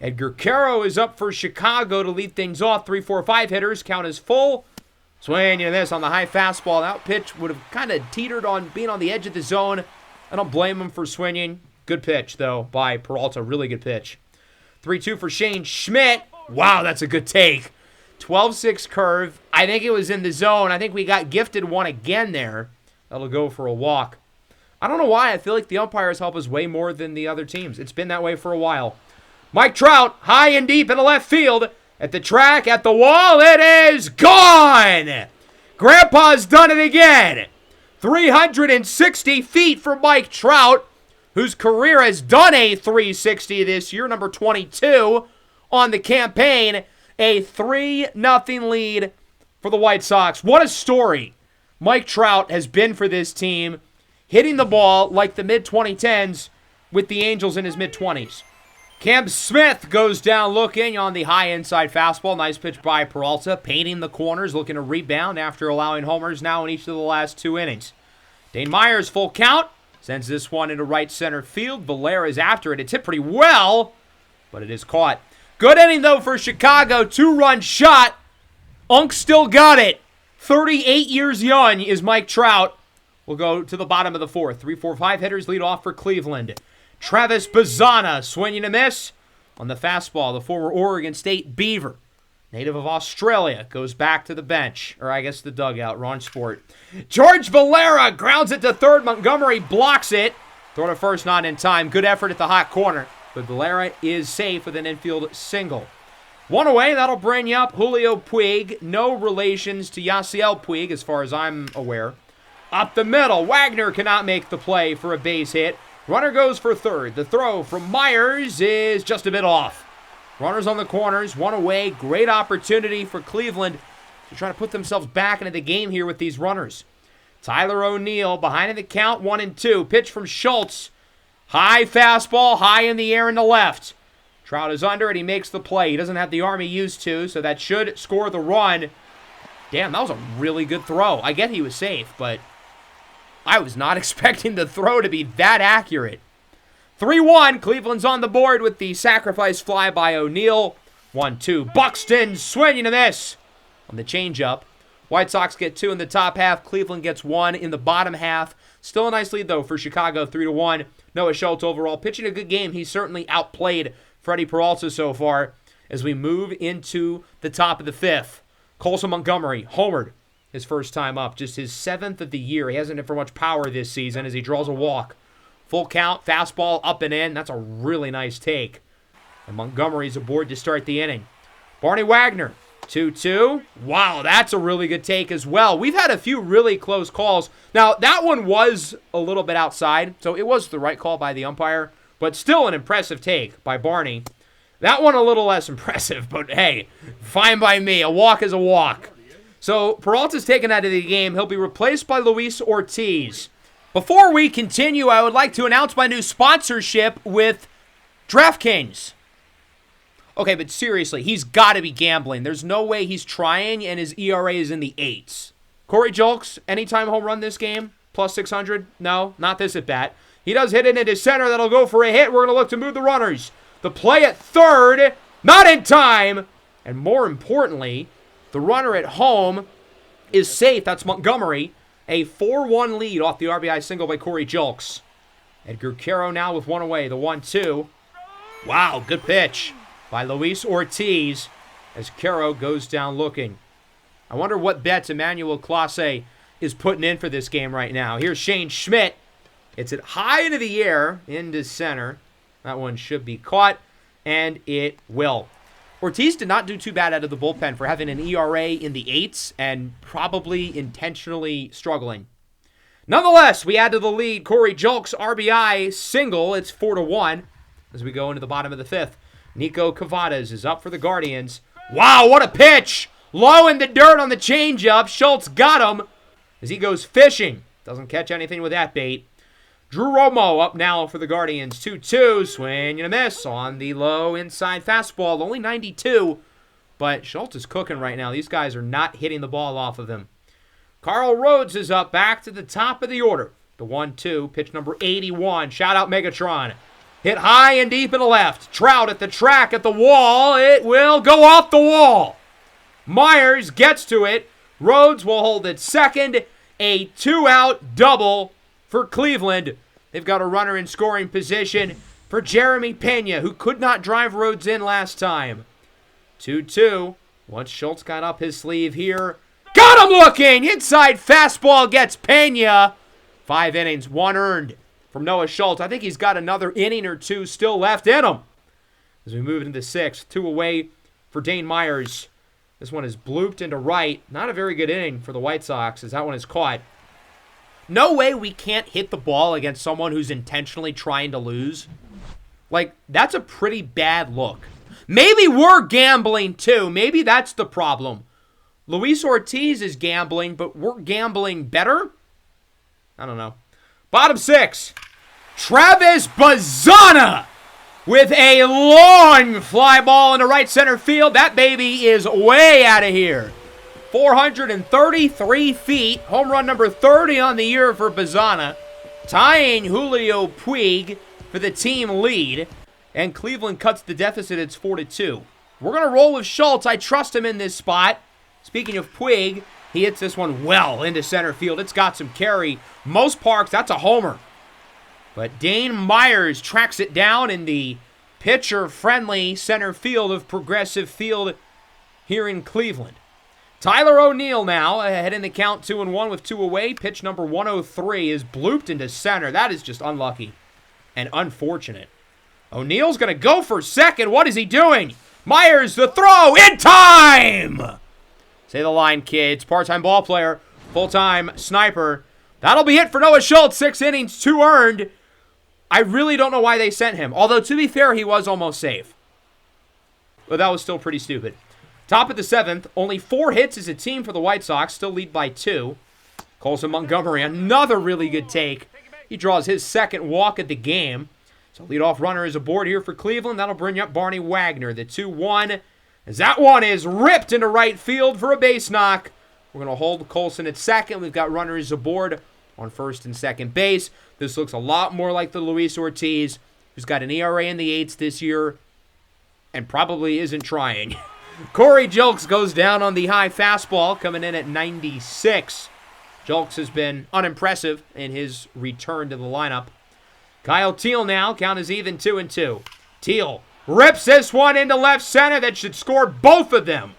Edgar Caro is up for Chicago to lead things off. 3-4-5 hitters. Count is full. Swing and this on the high fastball. That pitch would have kind of teetered on being on the edge of the zone. I don't blame him for swinging. Good pitch, though, by Peralta. Really good pitch. 3-2 for Shane Schmidt. Wow, that's a good take. 12-6 curve. I think it was in the zone. I think we got gifted one again there. That'll go for a walk. I don't know why. I feel like the umpires help us way more than the other teams. It's been that way for a while. Mike Trout, high and deep in the left field. At the track, at the wall, it is gone! Grandpa's done it again. 360 feet for Mike Trout, whose career has done a 360 this year, number 22 on the campaign. A 3-0 lead for the White Sox. What a story Mike Trout has been for this team, hitting the ball like the mid-2010s with the Angels in his mid-20s. Cam Smith goes down looking on the high inside fastball. Nice pitch by Peralta, painting the corners, looking to rebound after allowing homers now in each of the last 2 innings. Dane Myers, full count, sends this one into right center field. Valera is after it. It's hit pretty well, but it is caught. Good inning, though, for Chicago. 2-run shot. Unk still got it. 38 years young is Mike Trout. We'll go to the bottom of the fourth. 3-4-5 hitters lead off for Cleveland. Travis Bazzana swinging a miss on the fastball. The former Oregon State Beaver, native of Australia, goes back to the bench. Or I guess the dugout. Wrong sport. George Valera grounds it to third. Montgomery blocks it. Throw to first, not in time. Good effort at the hot corner. But Valera is safe with an infield single. 1 away, that'll bring you up Julio Puig. No relations to Yasiel Puig as far as I'm aware. Up the middle, Wagner cannot make the play for a base hit. Runner goes for third. The throw from Myers is just a bit off. Runners on the corners, 1 away. Great opportunity for Cleveland to try to put themselves back into the game here with these runners. Tyler O'Neill behind in the count, 1-2. Pitch from Schultz. High fastball, high in the air in the left. Trout is under it. He makes the play. He doesn't have the arm he used to, so that should score the run. Damn, that was a really good throw. I get he was safe, but I was not expecting the throw to be that accurate. 3-1. Cleveland's on the board with the sacrifice fly by O'Neill. 1-2. Buxton swinging a miss on the changeup. White Sox get 2 in the top half. Cleveland gets 1 in the bottom half. Still a nice lead, though, for Chicago, 3-1. Noah Schultz overall pitching a good game. He's certainly outplayed Freddie Peralta so far as we move into the top of the fifth. Colson Montgomery, homered his first time up. Just his 7th of the year. He hasn't had for much power this season as he draws a walk. Full count, fastball up and in. That's a really nice take. And Montgomery's aboard to start the inning. Barney Wagner, 2-2. Wow, that's a really good take as well. We've had a few really close calls. Now, that one was a little bit outside, so it was the right call by the umpire, but still an impressive take by Barney. That one a little less impressive, but hey, fine by me. A walk is a walk. So Peralta's taken out of the game. He'll be replaced by Luis Ortiz. Before we continue, I would like to announce my new sponsorship with DraftKings. Okay, but seriously, he's got to be gambling. There's no way he's trying, and his ERA is in the 8s. Corey Julks, anytime home run this game, plus 600? No, not this at bat. He does hit it into center. That'll go for a hit. We're going to look to move the runners. The play at third, not in time. And more importantly, the runner at home is safe. That's Montgomery. A 4-1 lead off the RBI single by Corey Julks. Edgar Caro now with 1 away. The 1-2. Wow, good pitch by Luis Ortiz as Caro goes down looking. I wonder what bets Emmanuel Clase is putting in for this game right now. Here's Shane Schmidt. It's it high into the air, into center. That one should be caught, and it will. Ortiz did not do too bad out of the bullpen for having an ERA in the 8s and probably intentionally struggling. Nonetheless, we add to the lead. Corey Julks, RBI single. It's 4-1 as we go into the bottom of the 5th. Nico Cavadas is up for the Guardians. Wow, what a pitch! Low in the dirt on the changeup. Schultz got him as he goes fishing. Doesn't catch anything with that bait. Drew Romo up now for the Guardians. 2-2. Swing and a miss on the low inside fastball. Only 92. But Schultz is cooking right now. These guys are not hitting the ball off of him. Carl Rhodes is up back to the top of the order. The 1-2. Pitch number 81. Shout out Megatron. Hit high and deep in the left. Trout at the track at the wall. It will go off the wall. Myers gets to it. Rhodes will hold it second. A 2-out double for Cleveland. They've got a runner in scoring position for Jeremy Pena, who could not drive Rhodes in last time. 2-2. Once Schultz got up his sleeve here. Got him looking! Inside fastball gets Pena. 5 innings, 1 earned from Noah Schultz. I think he's got another inning or 2 still left in him. As we move into the 6th, 2 away for Dane Myers. This one is blooped into right. Not a very good inning for the White Sox as that one is caught. No way we can't hit the ball against someone who's intentionally trying to lose. Like, that's a pretty bad look. Maybe we're gambling too. Maybe that's the problem. Luis Ortiz is gambling, but we're gambling better? I don't know. Bottom 6. Travis Bazzana with a long fly ball into right center field. That baby is way out of here. 433 feet. Home run number 30 on the year for Bazzana. Tying Julio Puig for the team lead. And Cleveland cuts the deficit. It's 4-2. We're going to roll with Schultz. I trust him in this spot. Speaking of Puig, he hits this one well into center field. It's got some carry. Most parks, that's a homer. But Dane Myers tracks it down in the pitcher-friendly center field of Progressive Field here in Cleveland. Tyler O'Neill now ahead in the count 2-1 with 2 away. Pitch number 103 is blooped into center. That is just unlucky and unfortunate. O'Neill's going to go for second. What is he doing? Myers, the throw in time! Say the line, kids. Part-time ball player, full-time sniper. That'll be it for Noah Schultz. 6 innings, 2 earned. I really don't know why they sent him. Although, to be fair, he was almost safe. But that was still pretty stupid. Top of the 7th, only 4 hits as a team for the White Sox. Still lead by 2. Colson Montgomery, another really good take. He draws his second walk of the game. So leadoff runner is aboard here for Cleveland. That'll bring up Barney Wagner. The 2-1. As that one is ripped into right field for a base knock. We're going to hold Colson at second. We've got runners aboard on first and second base. This looks a lot more like the Luis Ortiz, who's got an ERA in the 8s this year and probably isn't trying. Corey Julks goes down on the high fastball, coming in at 96. Julks has been unimpressive in his return to the lineup. Kyle Teal now, count is even 2-2. Teal rips this one into left center. That should score both of them.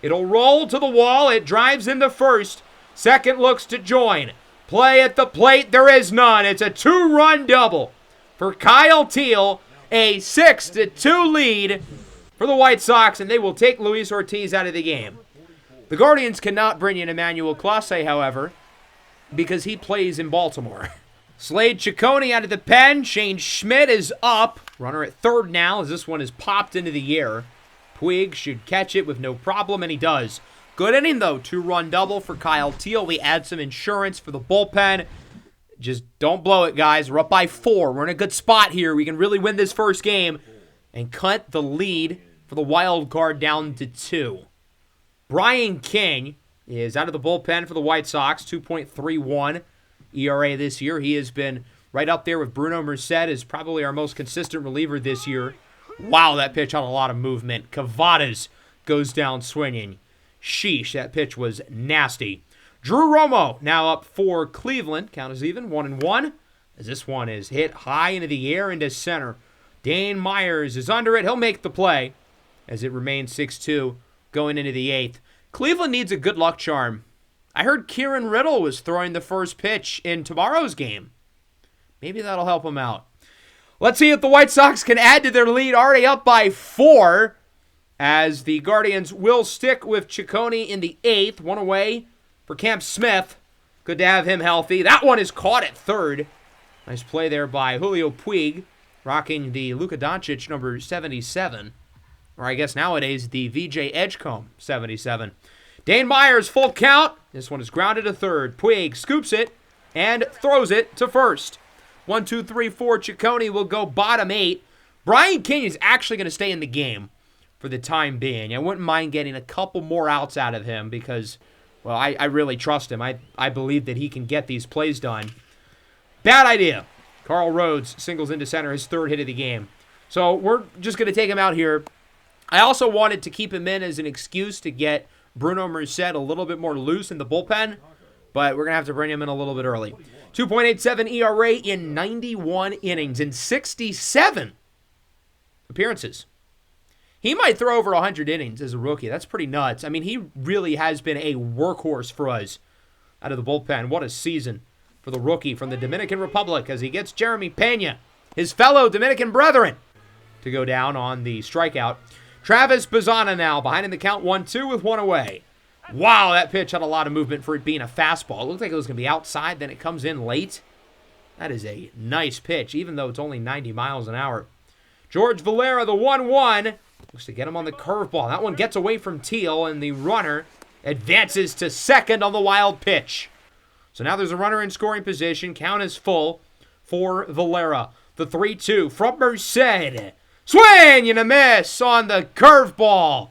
It'll roll to the wall. It drives into first. Second looks to join. Play at the plate. There is none. It's a 2-run double for Kyle Teal. A 6-2 lead for the White Sox, and they will take Luis Ortiz out of the game. The Guardians cannot bring in Emmanuel Clase, however, because he plays in Baltimore. Slade Ciccone out of the pen. Shane Schmidt is up. Runner at third now as this one is popped into the air. Puig should catch it with no problem, and he does. Good inning, though. 2-run double for Kyle Teal. We add some insurance for the bullpen. Just don't blow it, guys. We're up by 4. We're in a good spot here. We can really win this first game and cut the lead for the wild card down to 2. Brian King is out of the bullpen for the White Sox. 2.31 ERA this year. He has been right up there with Bruno Merced as probably our most consistent reliever this year. Wow, that pitch had a lot of movement. Cavadas goes down swinging. Sheesh, that pitch was nasty. Drew Romo now up for Cleveland. Count is even, 1-1. As this one is hit high into the air into center. Dane Myers is under it. He'll make the play as it remains 6-2 going into the 8th. Cleveland needs a good luck charm I heard Kieran Riddle was throwing the first pitch in tomorrow's game. Maybe that'll help him out. Let's see if the White Sox can add to their lead, already up by 4, as the Guardians will stick with Ciccone in the 8th. One away for Camp Smith. Good to have him healthy. That one is caught at third. Nice play there by Julio Puig, rocking the Luka Doncic number 77. Or I guess nowadays the VJ Edgecombe 77. Dane Myers, full count. This one is grounded to third. Puig scoops it and throws it to first. 1, 2, 3, 4. Ciccone will go bottom 8. Brian King is actually going to stay in the game for the time being. I wouldn't mind getting a couple more outs out of him because, well, I really trust him. I believe that he can get these plays done. Bad idea. Carl Rhodes singles into center, his 3rd hit of the game. So we're just going to take him out here. I also wanted to keep him in as an excuse to get Bruno Merced a little bit more loose in the bullpen, but we're going to have to bring him in a little bit early. 2.87 ERA in 91 innings in 67 appearances. He might throw over 100 innings as a rookie. That's pretty nuts. I mean, he really has been a workhorse for us out of the bullpen. What a season for the rookie from the Dominican Republic as he gets Jeremy Pena, his fellow Dominican brethren, to go down on the strikeout. Travis Bazzana now behind in the count 1-2 with 1 away. Wow, that pitch had a lot of movement for it being a fastball. It looked like it was going to be outside, then it comes in late. That is a nice pitch, even though it's only 90 miles an hour. George Valera, the 1-1. Looks to get him on the curveball. That one gets away from Teal, and the runner advances to second on the wild pitch. So now there's a runner in scoring position. Count is full for Valera. The 3-2 from Merced. Swing and a miss on the curveball.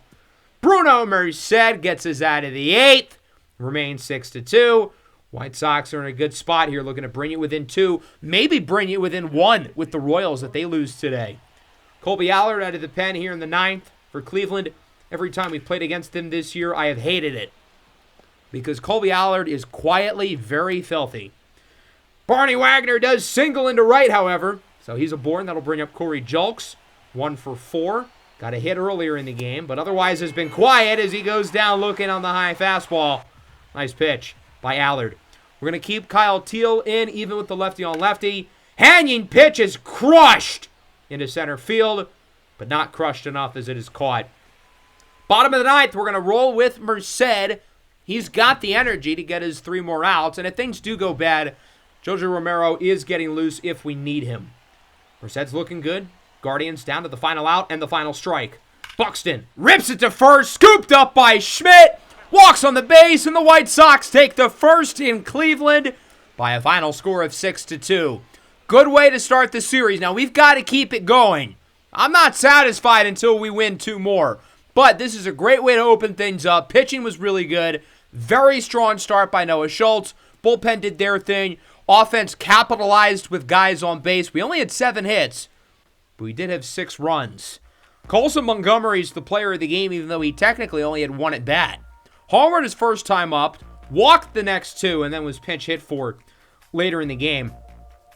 Bruno Merced gets us out of the 8th. Remains 6-2. White Sox are in a good spot here, looking to bring it within 2. Maybe bring it within 1 with the Royals if they lose today. Colby Allard out of the pen here in the 9th for Cleveland. Every time we've played against them this year, I have hated it, because Colby Allard is quietly very filthy. Barney Wagner does single into right, however, so he's aboard. That'll bring up Corey Julks. 1 for 4. Got a hit earlier in the game, but otherwise has been quiet as he goes down looking on the high fastball. Nice pitch by Allard. We're going to keep Kyle Teal in, even with the lefty on lefty. Hanging pitch is crushed into center field, but not crushed enough as it is caught. Bottom of the 9th, we're going to roll with Merced. He's got the energy to get his 3 more outs, and if things do go bad, Jojo Romero is getting loose if we need him. Merced's looking good. Guardians down to the final out and the final strike. Buxton rips it to first, scooped up by Schmidt, walks on the base, and the White Sox take the first in Cleveland by a final score of 6-2. Good way to start the series. Now, we've got to keep it going. I'm not satisfied until we win 2 more, but this is a great way to open things up. Pitching was really good. Very strong start by Noah Schultz. Bullpen did their thing. Offense capitalized with guys on base. We only had 7 hits, but we did have 6 runs. Colson Montgomery's the player of the game, even though he technically only had 1 at bat. Homered his first time up, walked the next 2, and then was pinch hit for later in the game.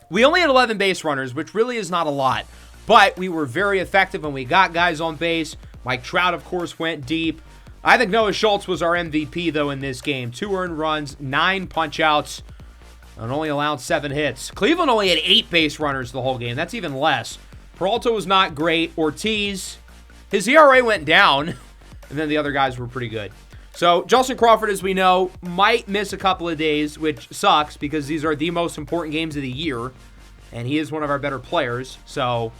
We only had 11 base runners, which really is not a lot, but we were very effective when we got guys on base. Mike Trout, of course, went deep. I think Noah Schultz was our MVP, though, in this game. 2 earned runs, 9 punch-outs, and only allowed 7 hits. Cleveland only had 8 base runners the whole game. That's even less. Peralta was not great. Ortiz, his ERA went down, and then the other guys were pretty good. So, Justin Crawford, as we know, might miss a couple of days, which sucks because these are the most important games of the year, and he is one of our better players, so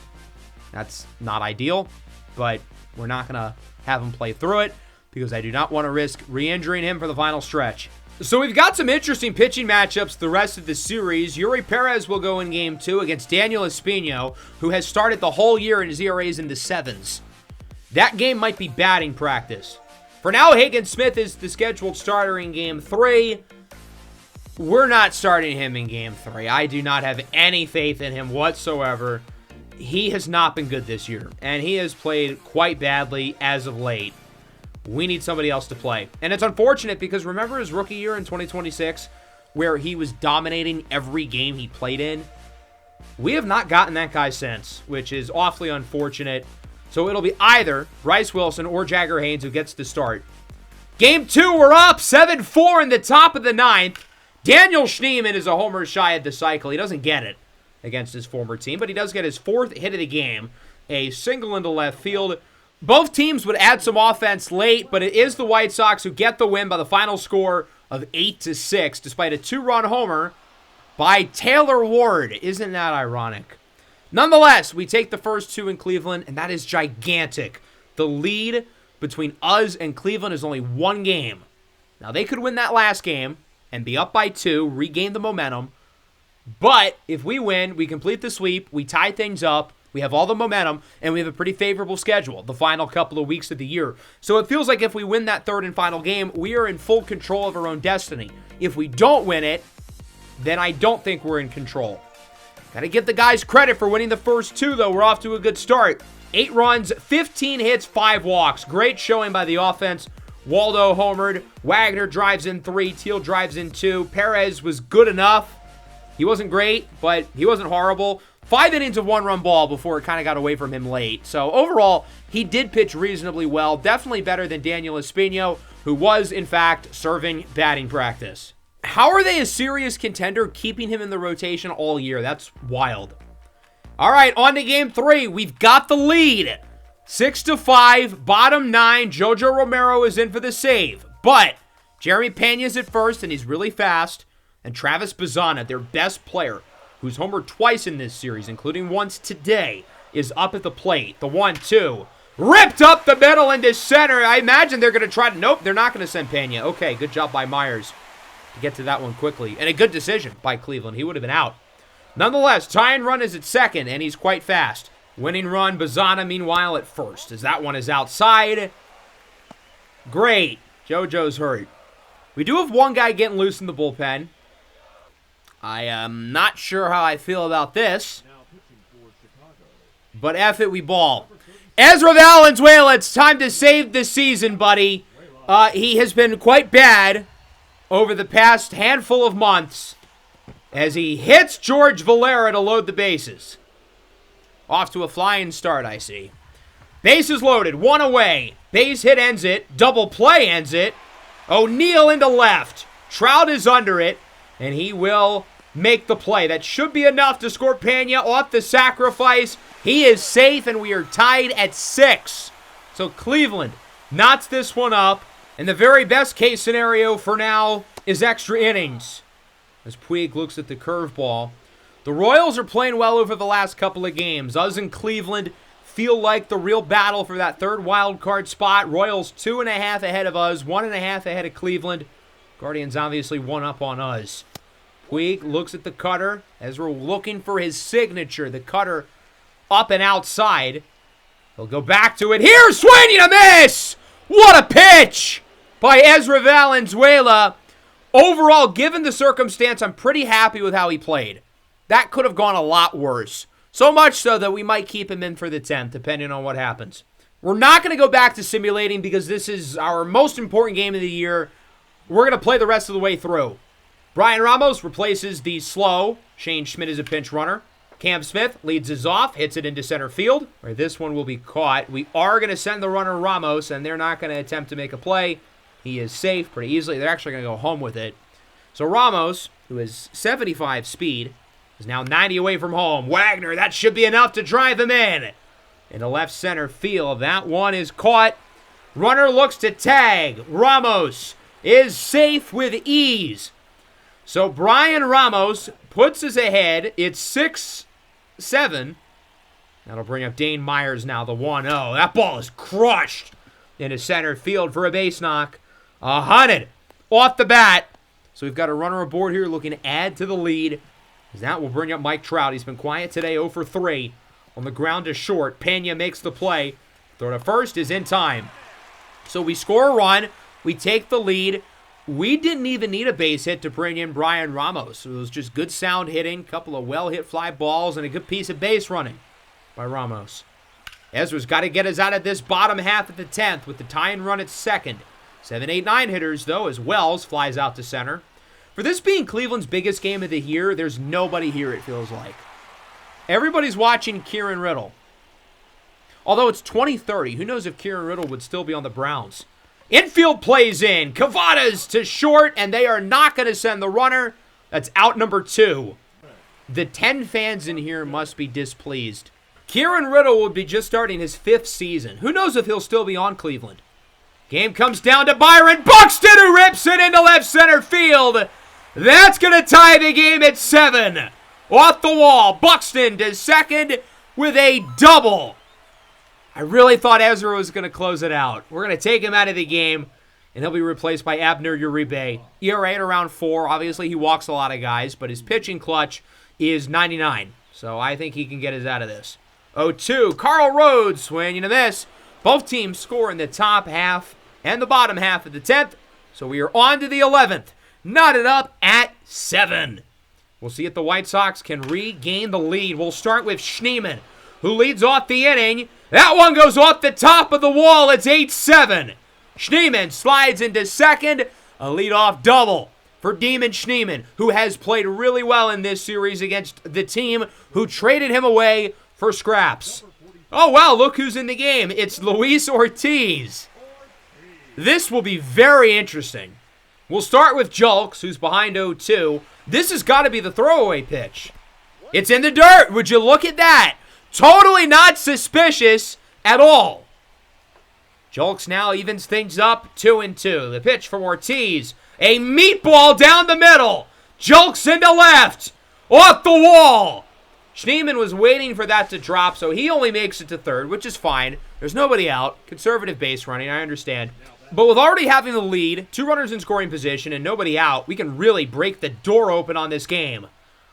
that's not ideal, but we're not going to have him play through it because I do not want to risk re-injuring him for the final stretch. So we've got some interesting pitching matchups the rest of the series. Yuri Perez will go in Game 2 against Daniel Espino, who has started the whole year in his ERAs in the 7s. That game might be batting practice. For now, Hagen Smith is the scheduled starter in Game 3. We're not starting him in Game 3. I do not have any faith in him whatsoever. He has not been good this year, and he has played quite badly as of late. We need somebody else to play. And it's unfortunate because remember his rookie year in 2026 where he was dominating every game he played in? We have not gotten that guy since, which is awfully unfortunate. So it'll be either Bryce Wilson or Jagger Haynes who gets the start. Game 2, we're up 7-4 in the top of the ninth. Daniel Schneemann is a homer shy of the cycle. He doesn't get it against his former team, but he does get his 4th hit of the game. A single into left field. Both teams would add some offense late, but it is the White Sox who get the win by the final score of 8-6, despite a 2-run homer by Taylor Ward. Isn't that ironic? Nonetheless, we take the first 2 in Cleveland, and that is gigantic. The lead between us and Cleveland is only 1 game. Now, they could win that last game and be up by 2, regain the momentum. But if we win, we complete the sweep, we tie things up, we have all the momentum, and we have a pretty favorable schedule the final couple of weeks of the year. So it feels like if we win that 3rd and final game, we are in full control of our own destiny. If we don't win it, then I don't think we're in control. Got to give the guys credit for winning the first 2, though. We're off to a good start. 8 runs, 15 hits, 5 walks. Great showing by the offense. Waldo homered. Wagner drives in 3. Teal drives in 2. Perez was good enough. He wasn't great, but he wasn't horrible. 5 innings of 1-run ball before it kind of got away from him late. So overall, he did pitch reasonably well. Definitely better than Daniel Espino, who was, in fact, serving batting practice. How are they a serious contender keeping him in the rotation all year? That's wild. All right, on to game 3. We've got the lead. 6-5, bottom 9. Jojo Romero is in for the save. But Jeremy Pena's at first, and he's really fast. And Travis Bazzana, their best player, who's homered twice in this series, including once today, is up at the plate. The 1-2. Ripped up the middle into center. I imagine they're going to try to... Nope, they're not going to send Pena. Okay, good job by Myers to get to that one quickly. And a good decision by Cleveland. He would have been out. Nonetheless, tying run is at second, and he's quite fast. Winning run, Bazzana, meanwhile, at first, as that one is outside. Great. JoJo's hurt. We do have one guy getting loose in the bullpen. I am not sure how I feel about this. But F it, we ball. Ezra Valenzuela, it's time to save the season, buddy. He has been quite bad over the past handful of months as he hits George Valera to load the bases. Off to a flying start, I see. Bases loaded, 1 away. Base hit ends it. Double play ends it. O'Neal into left. Trout is under it, and he will make the play. That should be enough to score Pena off the sacrifice. He is safe, and we are tied at 6. So Cleveland knots this one up, and the very best case scenario for now is extra innings. As Puig looks at the curveball. The Royals are playing well over the last couple of games. Us and Cleveland feel like the real battle for that 3rd wild card spot. Royals 2.5 ahead of us, 1.5 ahead of Cleveland. Guardians obviously 1 up on us. Puig looks at the cutter as we're looking for his signature. The cutter up and outside. He'll go back to it. Here, swinging a miss! What a pitch by Ezra Valenzuela. Overall, given the circumstance, I'm pretty happy with how he played. That could have gone a lot worse. So much so that we might keep him in for the 10th, depending on what happens. We're not going to go back to simulating because this is our most important game of the year. We're going to play the rest of the way through. Brian Ramos replaces the slow. Shane Schmidt is a pinch runner. Cam Smith leads us off, hits it into center field, where this one will be caught. We are going to send the runner Ramos, and they're not going to attempt to make a play. He is safe pretty easily. They're actually going to go home with it. So Ramos, who has 75 speed, is now 90 away from home. Wagner, that should be enough to drive him in. Into left center field. That one is caught. Runner looks to tag. Ramos is safe with ease. So Brian Ramos puts us ahead. It's 6-7. That'll bring up Dane Myers now, the 1-0. That ball is crushed into center field for a base knock. 100 off the bat. So we've got a runner aboard here looking to add to the lead. As that will bring up Mike Trout. He's been quiet today, 0 for 3. On the ground to short. Pena makes the play. Throw to first is in time. So we score a run. We take the lead. We didn't even need a base hit to bring in Brian Ramos. It was just good sound hitting, couple of well-hit fly balls, and a good piece of base running by Ramos. Ezra's got to get us out of this bottom half of the 10th with the tying run at second. 7, 8, 9 hitters, though, as Wells flies out to center. For this being Cleveland's biggest game of the year, there's nobody here, it feels like. Everybody's watching Kieran Riddle. Although it's 2030, who knows if Kieran Riddle would still be on the Browns. Infield plays in. Cavada's to short, and they are not going to send the runner. That's out number 2. The 10 fans in here must be displeased. Kieran Riddle will be just starting his 5th season. Who knows if he'll still be on Cleveland? Game comes down to Byron Buxton, who rips it into left center field. That's going to tie the game at 7. Off the wall, Buxton to second with a double. I really thought Ezra was going to close it out. We're going to take him out of the game, and he'll be replaced by Abner Uribe. ERA at around 4. Obviously, he walks a lot of guys, but his pitching clutch is 99. So I think he can get us out of this. 0-2, Carl Rhodes swinging to this. Both teams score in the top half and the bottom half of the 10th. So we are on to the 11th. Knotted up at 7. We'll see if the White Sox can regain the lead. We'll start with Schneemann, who leads off the inning. That one goes off the top of the wall. It's 8-7. Schneemann slides into second. A leadoff double for Demon Schneemann, who has played really well in this series against the team who traded him away for scraps. Oh, wow, look who's in the game. It's Luis Ortiz. This will be very interesting. We'll start with Julks, who's behind 0-2. This has got to be the throwaway pitch. It's in the dirt. Would you look at that? Totally not suspicious at all. Julks now evens things up 2-2. The pitch from Ortiz. A meatball down the middle. Julks into left. Off the wall. Schneemann was waiting for that to drop, so he only makes it to third, which is fine. There's nobody out. Conservative base running, I understand. But with already having the lead, 2 runners in scoring position, and nobody out, we can really break the door open on this game.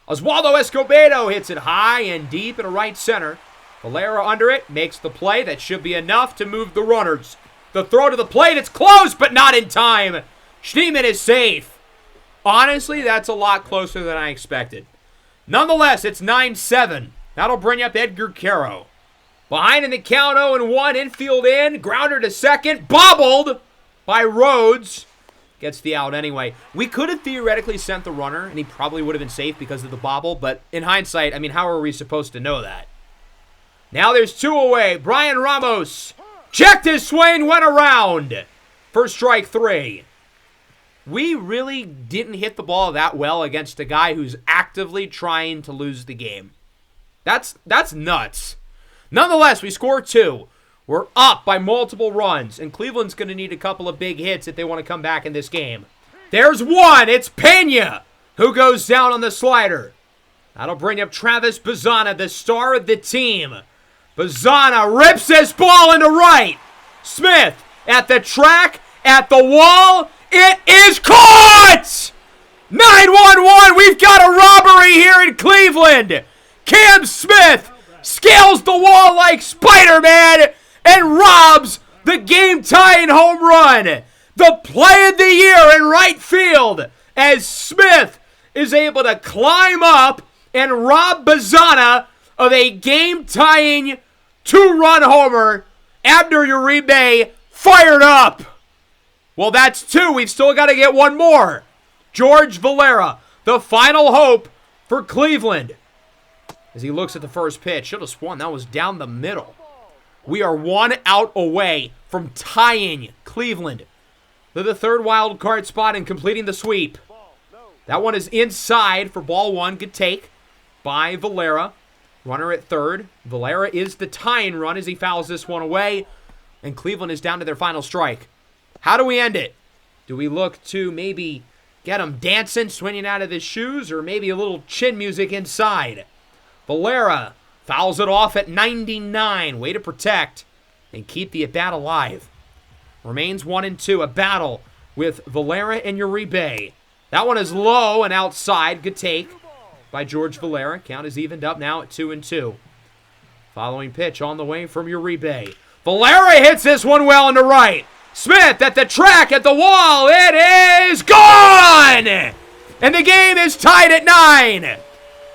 Oswaldo Escobedo hits it high and deep into right center. Valera under it, makes the play. That should be enough to move the runners. The throw to the plate, it's close, but not in time. Schneemann is safe. Honestly, that's a lot closer than I expected. Nonetheless, it's 9-7. That'll bring up Edgar Caro. Behind in the count, 0-1, infield in, grounder to second, bobbled by Rhodes. Gets the out anyway. We could have theoretically sent the runner, and he probably would have been safe because of the bobble, but in hindsight, I mean, how are we supposed to know that? Now there's 2 away. Brian Ramos checked his swing, went around for strike 3. We really didn't hit the ball that well against a guy who's actively trying to lose the game. That's nuts. Nonetheless, we score 2. We're up by multiple runs, and Cleveland's going to need a couple of big hits if they want to come back in this game. There's one. It's Pena, who goes down on the slider. That'll bring up Travis Bazzana, the star of the team. Bazzana rips this ball into right. Smith at the track, at the wall. It is caught! 9-1-1. We've got a robbery here in Cleveland. Cam Smith scales the wall like Spider-Man and robs the game-tying home run. The play of the year in right field as Smith is able to climb up and rob Bazzana of a game-tying 2-run homer. Abner Uribe fired up. Well, that's 2. We've still got to get one more. George Valera, the final hope for Cleveland. As he looks at the first pitch, should have sworn that was down the middle. We are 1 out away from tying Cleveland to the 3rd wild card spot and completing the sweep. That one is inside for ball 1. Good take by Valera. Runner at 3rd. Valera is the tying run as he fouls this one away. And Cleveland is down to their final strike. How do we end it? Do we look to maybe get him dancing, swinging out of his shoes, or maybe a little chin music inside? Valera fouls it off at 99. Way to protect and keep the at-bat alive. Remains 1-2. A battle with Valera and Uribe. That one is low and outside. Good take by George Valera. Count is evened up now at 2-2. Following pitch on the way from Uribe. Valera hits this one well into right. Smith at the track, at the wall. It is gone! And the game is tied at 9.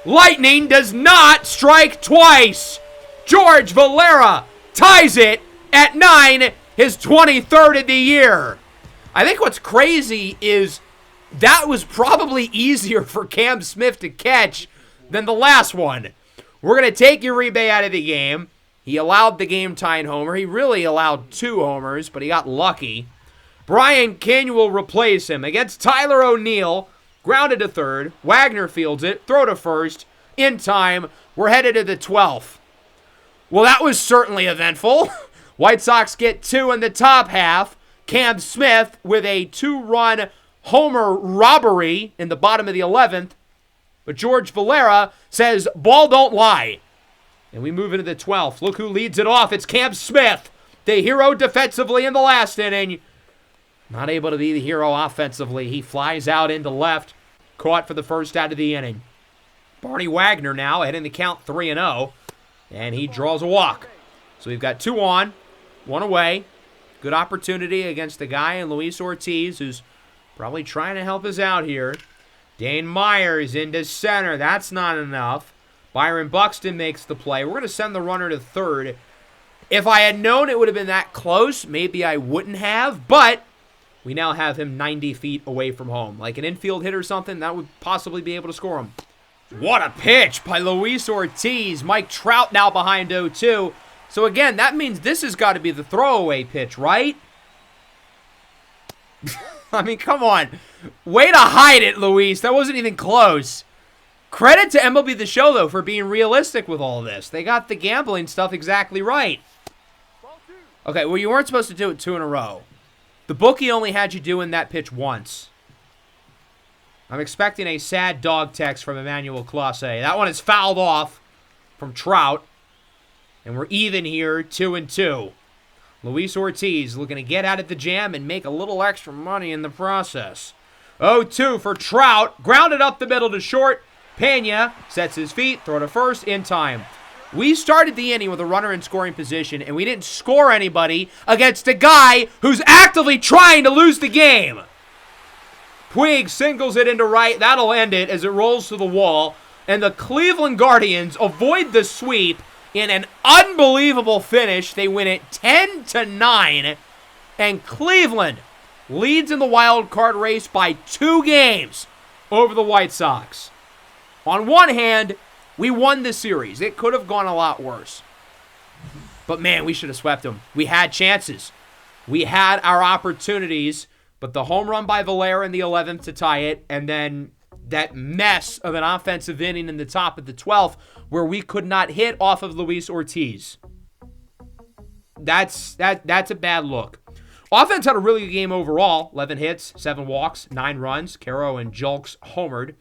Lightning does not strike twice. George Valera ties it at 9, his 23rd of the year. I think what's crazy is that was probably easier for Cam Smith to catch than the last one. We're going to take Uribe out of the game. He allowed the game-tying homer. He really allowed 2 homers, but he got lucky. Brian King will replace him against Tyler O'Neill. Grounded to third. Wagner fields it. Throw to first. In time. We're headed to the 12th. Well, that was certainly eventful. White Sox get 2 in the top half. Cam Smith with a 2-run homer robbery in the bottom of the 11th. But George Valera says, ball don't lie. And we move into the 12th. Look who leads it off. It's Cam Smith, the hero defensively in the last inning. Not able to be the hero offensively. He flies out into left. Caught for the first out of the inning. Barney Wagner now ahead in the count 3-0. And he draws a walk. So we've got 2 on, 1 away. Good opportunity against the guy in Luis Ortiz, who's probably trying to help us out here. Dane Myers into center. That's not enough. Byron Buxton makes the play. We're going to send the runner to third. If I had known it would have been that close, maybe I wouldn't have. But we now have him 90 feet away from home. Like an infield hit or something, that would possibly be able to score him. What a pitch by Luis Ortiz. Mike Trout now behind 0-2. So again, that means this has got to be the throwaway pitch, right? I mean, come on. Way to hide it, Luis. That wasn't even close. Credit to MLB The Show, though, for being realistic with all this. They got the gambling stuff exactly right. Okay, well, you weren't supposed to do it 2 in a row. The bookie only had you doing that pitch once. I'm expecting a sad dog text from Emmanuel Clase. That one is fouled off from Trout. And we're even here, 2-2. Luis Ortiz looking to get out of the jam and make a little extra money in the process. 0-2 for Trout. Grounded up the middle to short. Pena sets his feet. Throw to first in time. We started the inning with a runner in scoring position, and we didn't score anybody against a guy who's actively trying to lose the game. Puig singles it into right. That'll end it as it rolls to the wall. And the Cleveland Guardians avoid the sweep in an unbelievable finish. They win it 10-9. And Cleveland leads in the wild card race by 2 games over the White Sox. On one hand, we won this series. It could have gone a lot worse. But man, we should have swept them. We had chances. We had our opportunities. But the home run by Valera in the 11th to tie it, and then that mess of an offensive inning in the top of the 12th where we could not hit off of Luis Ortiz. That's a bad look. Offense had a really good game overall. 11 hits, 7 walks, 9 runs. Caro and Julks homered.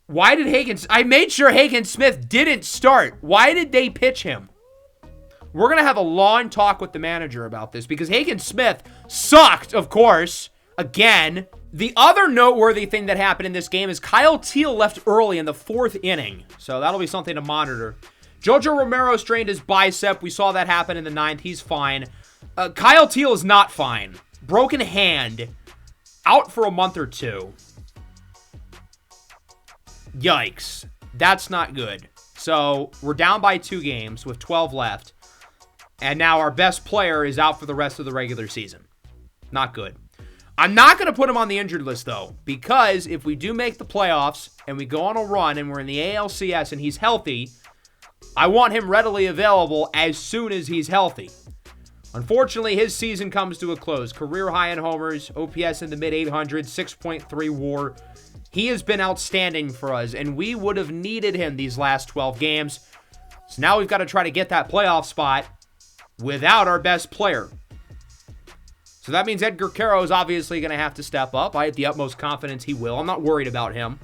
Why did I made sure Hagen Smith didn't start. Why did they pitch him? We're going to have a long talk with the manager about this because Hagen Smith sucked, of course, again. The other noteworthy thing that happened in this game is Kyle Teel left early in the 4th inning. So that'll be something to monitor. Jojo Romero strained his bicep. We saw that happen in the 9th. He's fine. Kyle Teel is not fine. Broken hand. Out for a month or 2. Yikes. That's not good. So we're down by 2 games with 12 left. And now our best player is out for the rest of the regular season. Not good. I'm not going to put him on the injured list, though, because if we do make the playoffs and we go on a run and we're in the ALCS and he's healthy, I want him readily available as soon as he's healthy. Unfortunately, his season comes to a close. Career high in homers, OPS in the mid-800s, 6.3 WAR. He has been outstanding for us, and we would have needed him these last 12 games. So now we've got to try to get that playoff spot without our best player. So that means Edgar Caro is obviously going to have to step up. I have the utmost confidence he will. I'm not worried about him.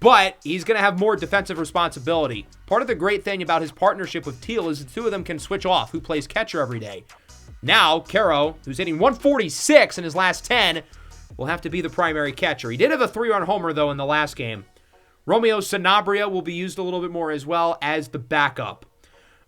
But he's going to have more defensive responsibility. Part of the great thing about his partnership with Teel is the 2 of them can switch off who plays catcher every day. Now, Caro, who's hitting 146 in his last 10, will have to be the primary catcher. He did have a 3-run homer, though, in the last game. Romeo Sanabria will be used a little bit more as well as the backup.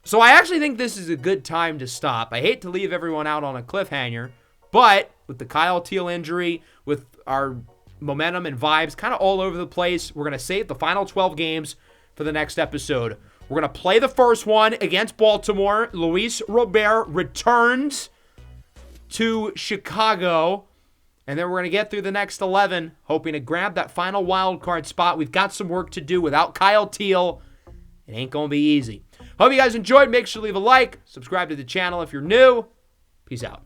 So I actually think this is a good time to stop. I hate to leave everyone out on a cliffhanger, but with the Kyle Teel injury, with our momentum and vibes kind of all over the place, we're going to save the final 12 games for the next episode. We're going to play the first one against Baltimore. Luis Robert returns to Chicago, and then we're going to get through the next 11, hoping to grab that final wild card spot. We've got some work to do without Kyle Teel. It ain't going to be easy. Hope you guys enjoyed. Make sure to leave a like. Subscribe to the channel if you're new. Peace out.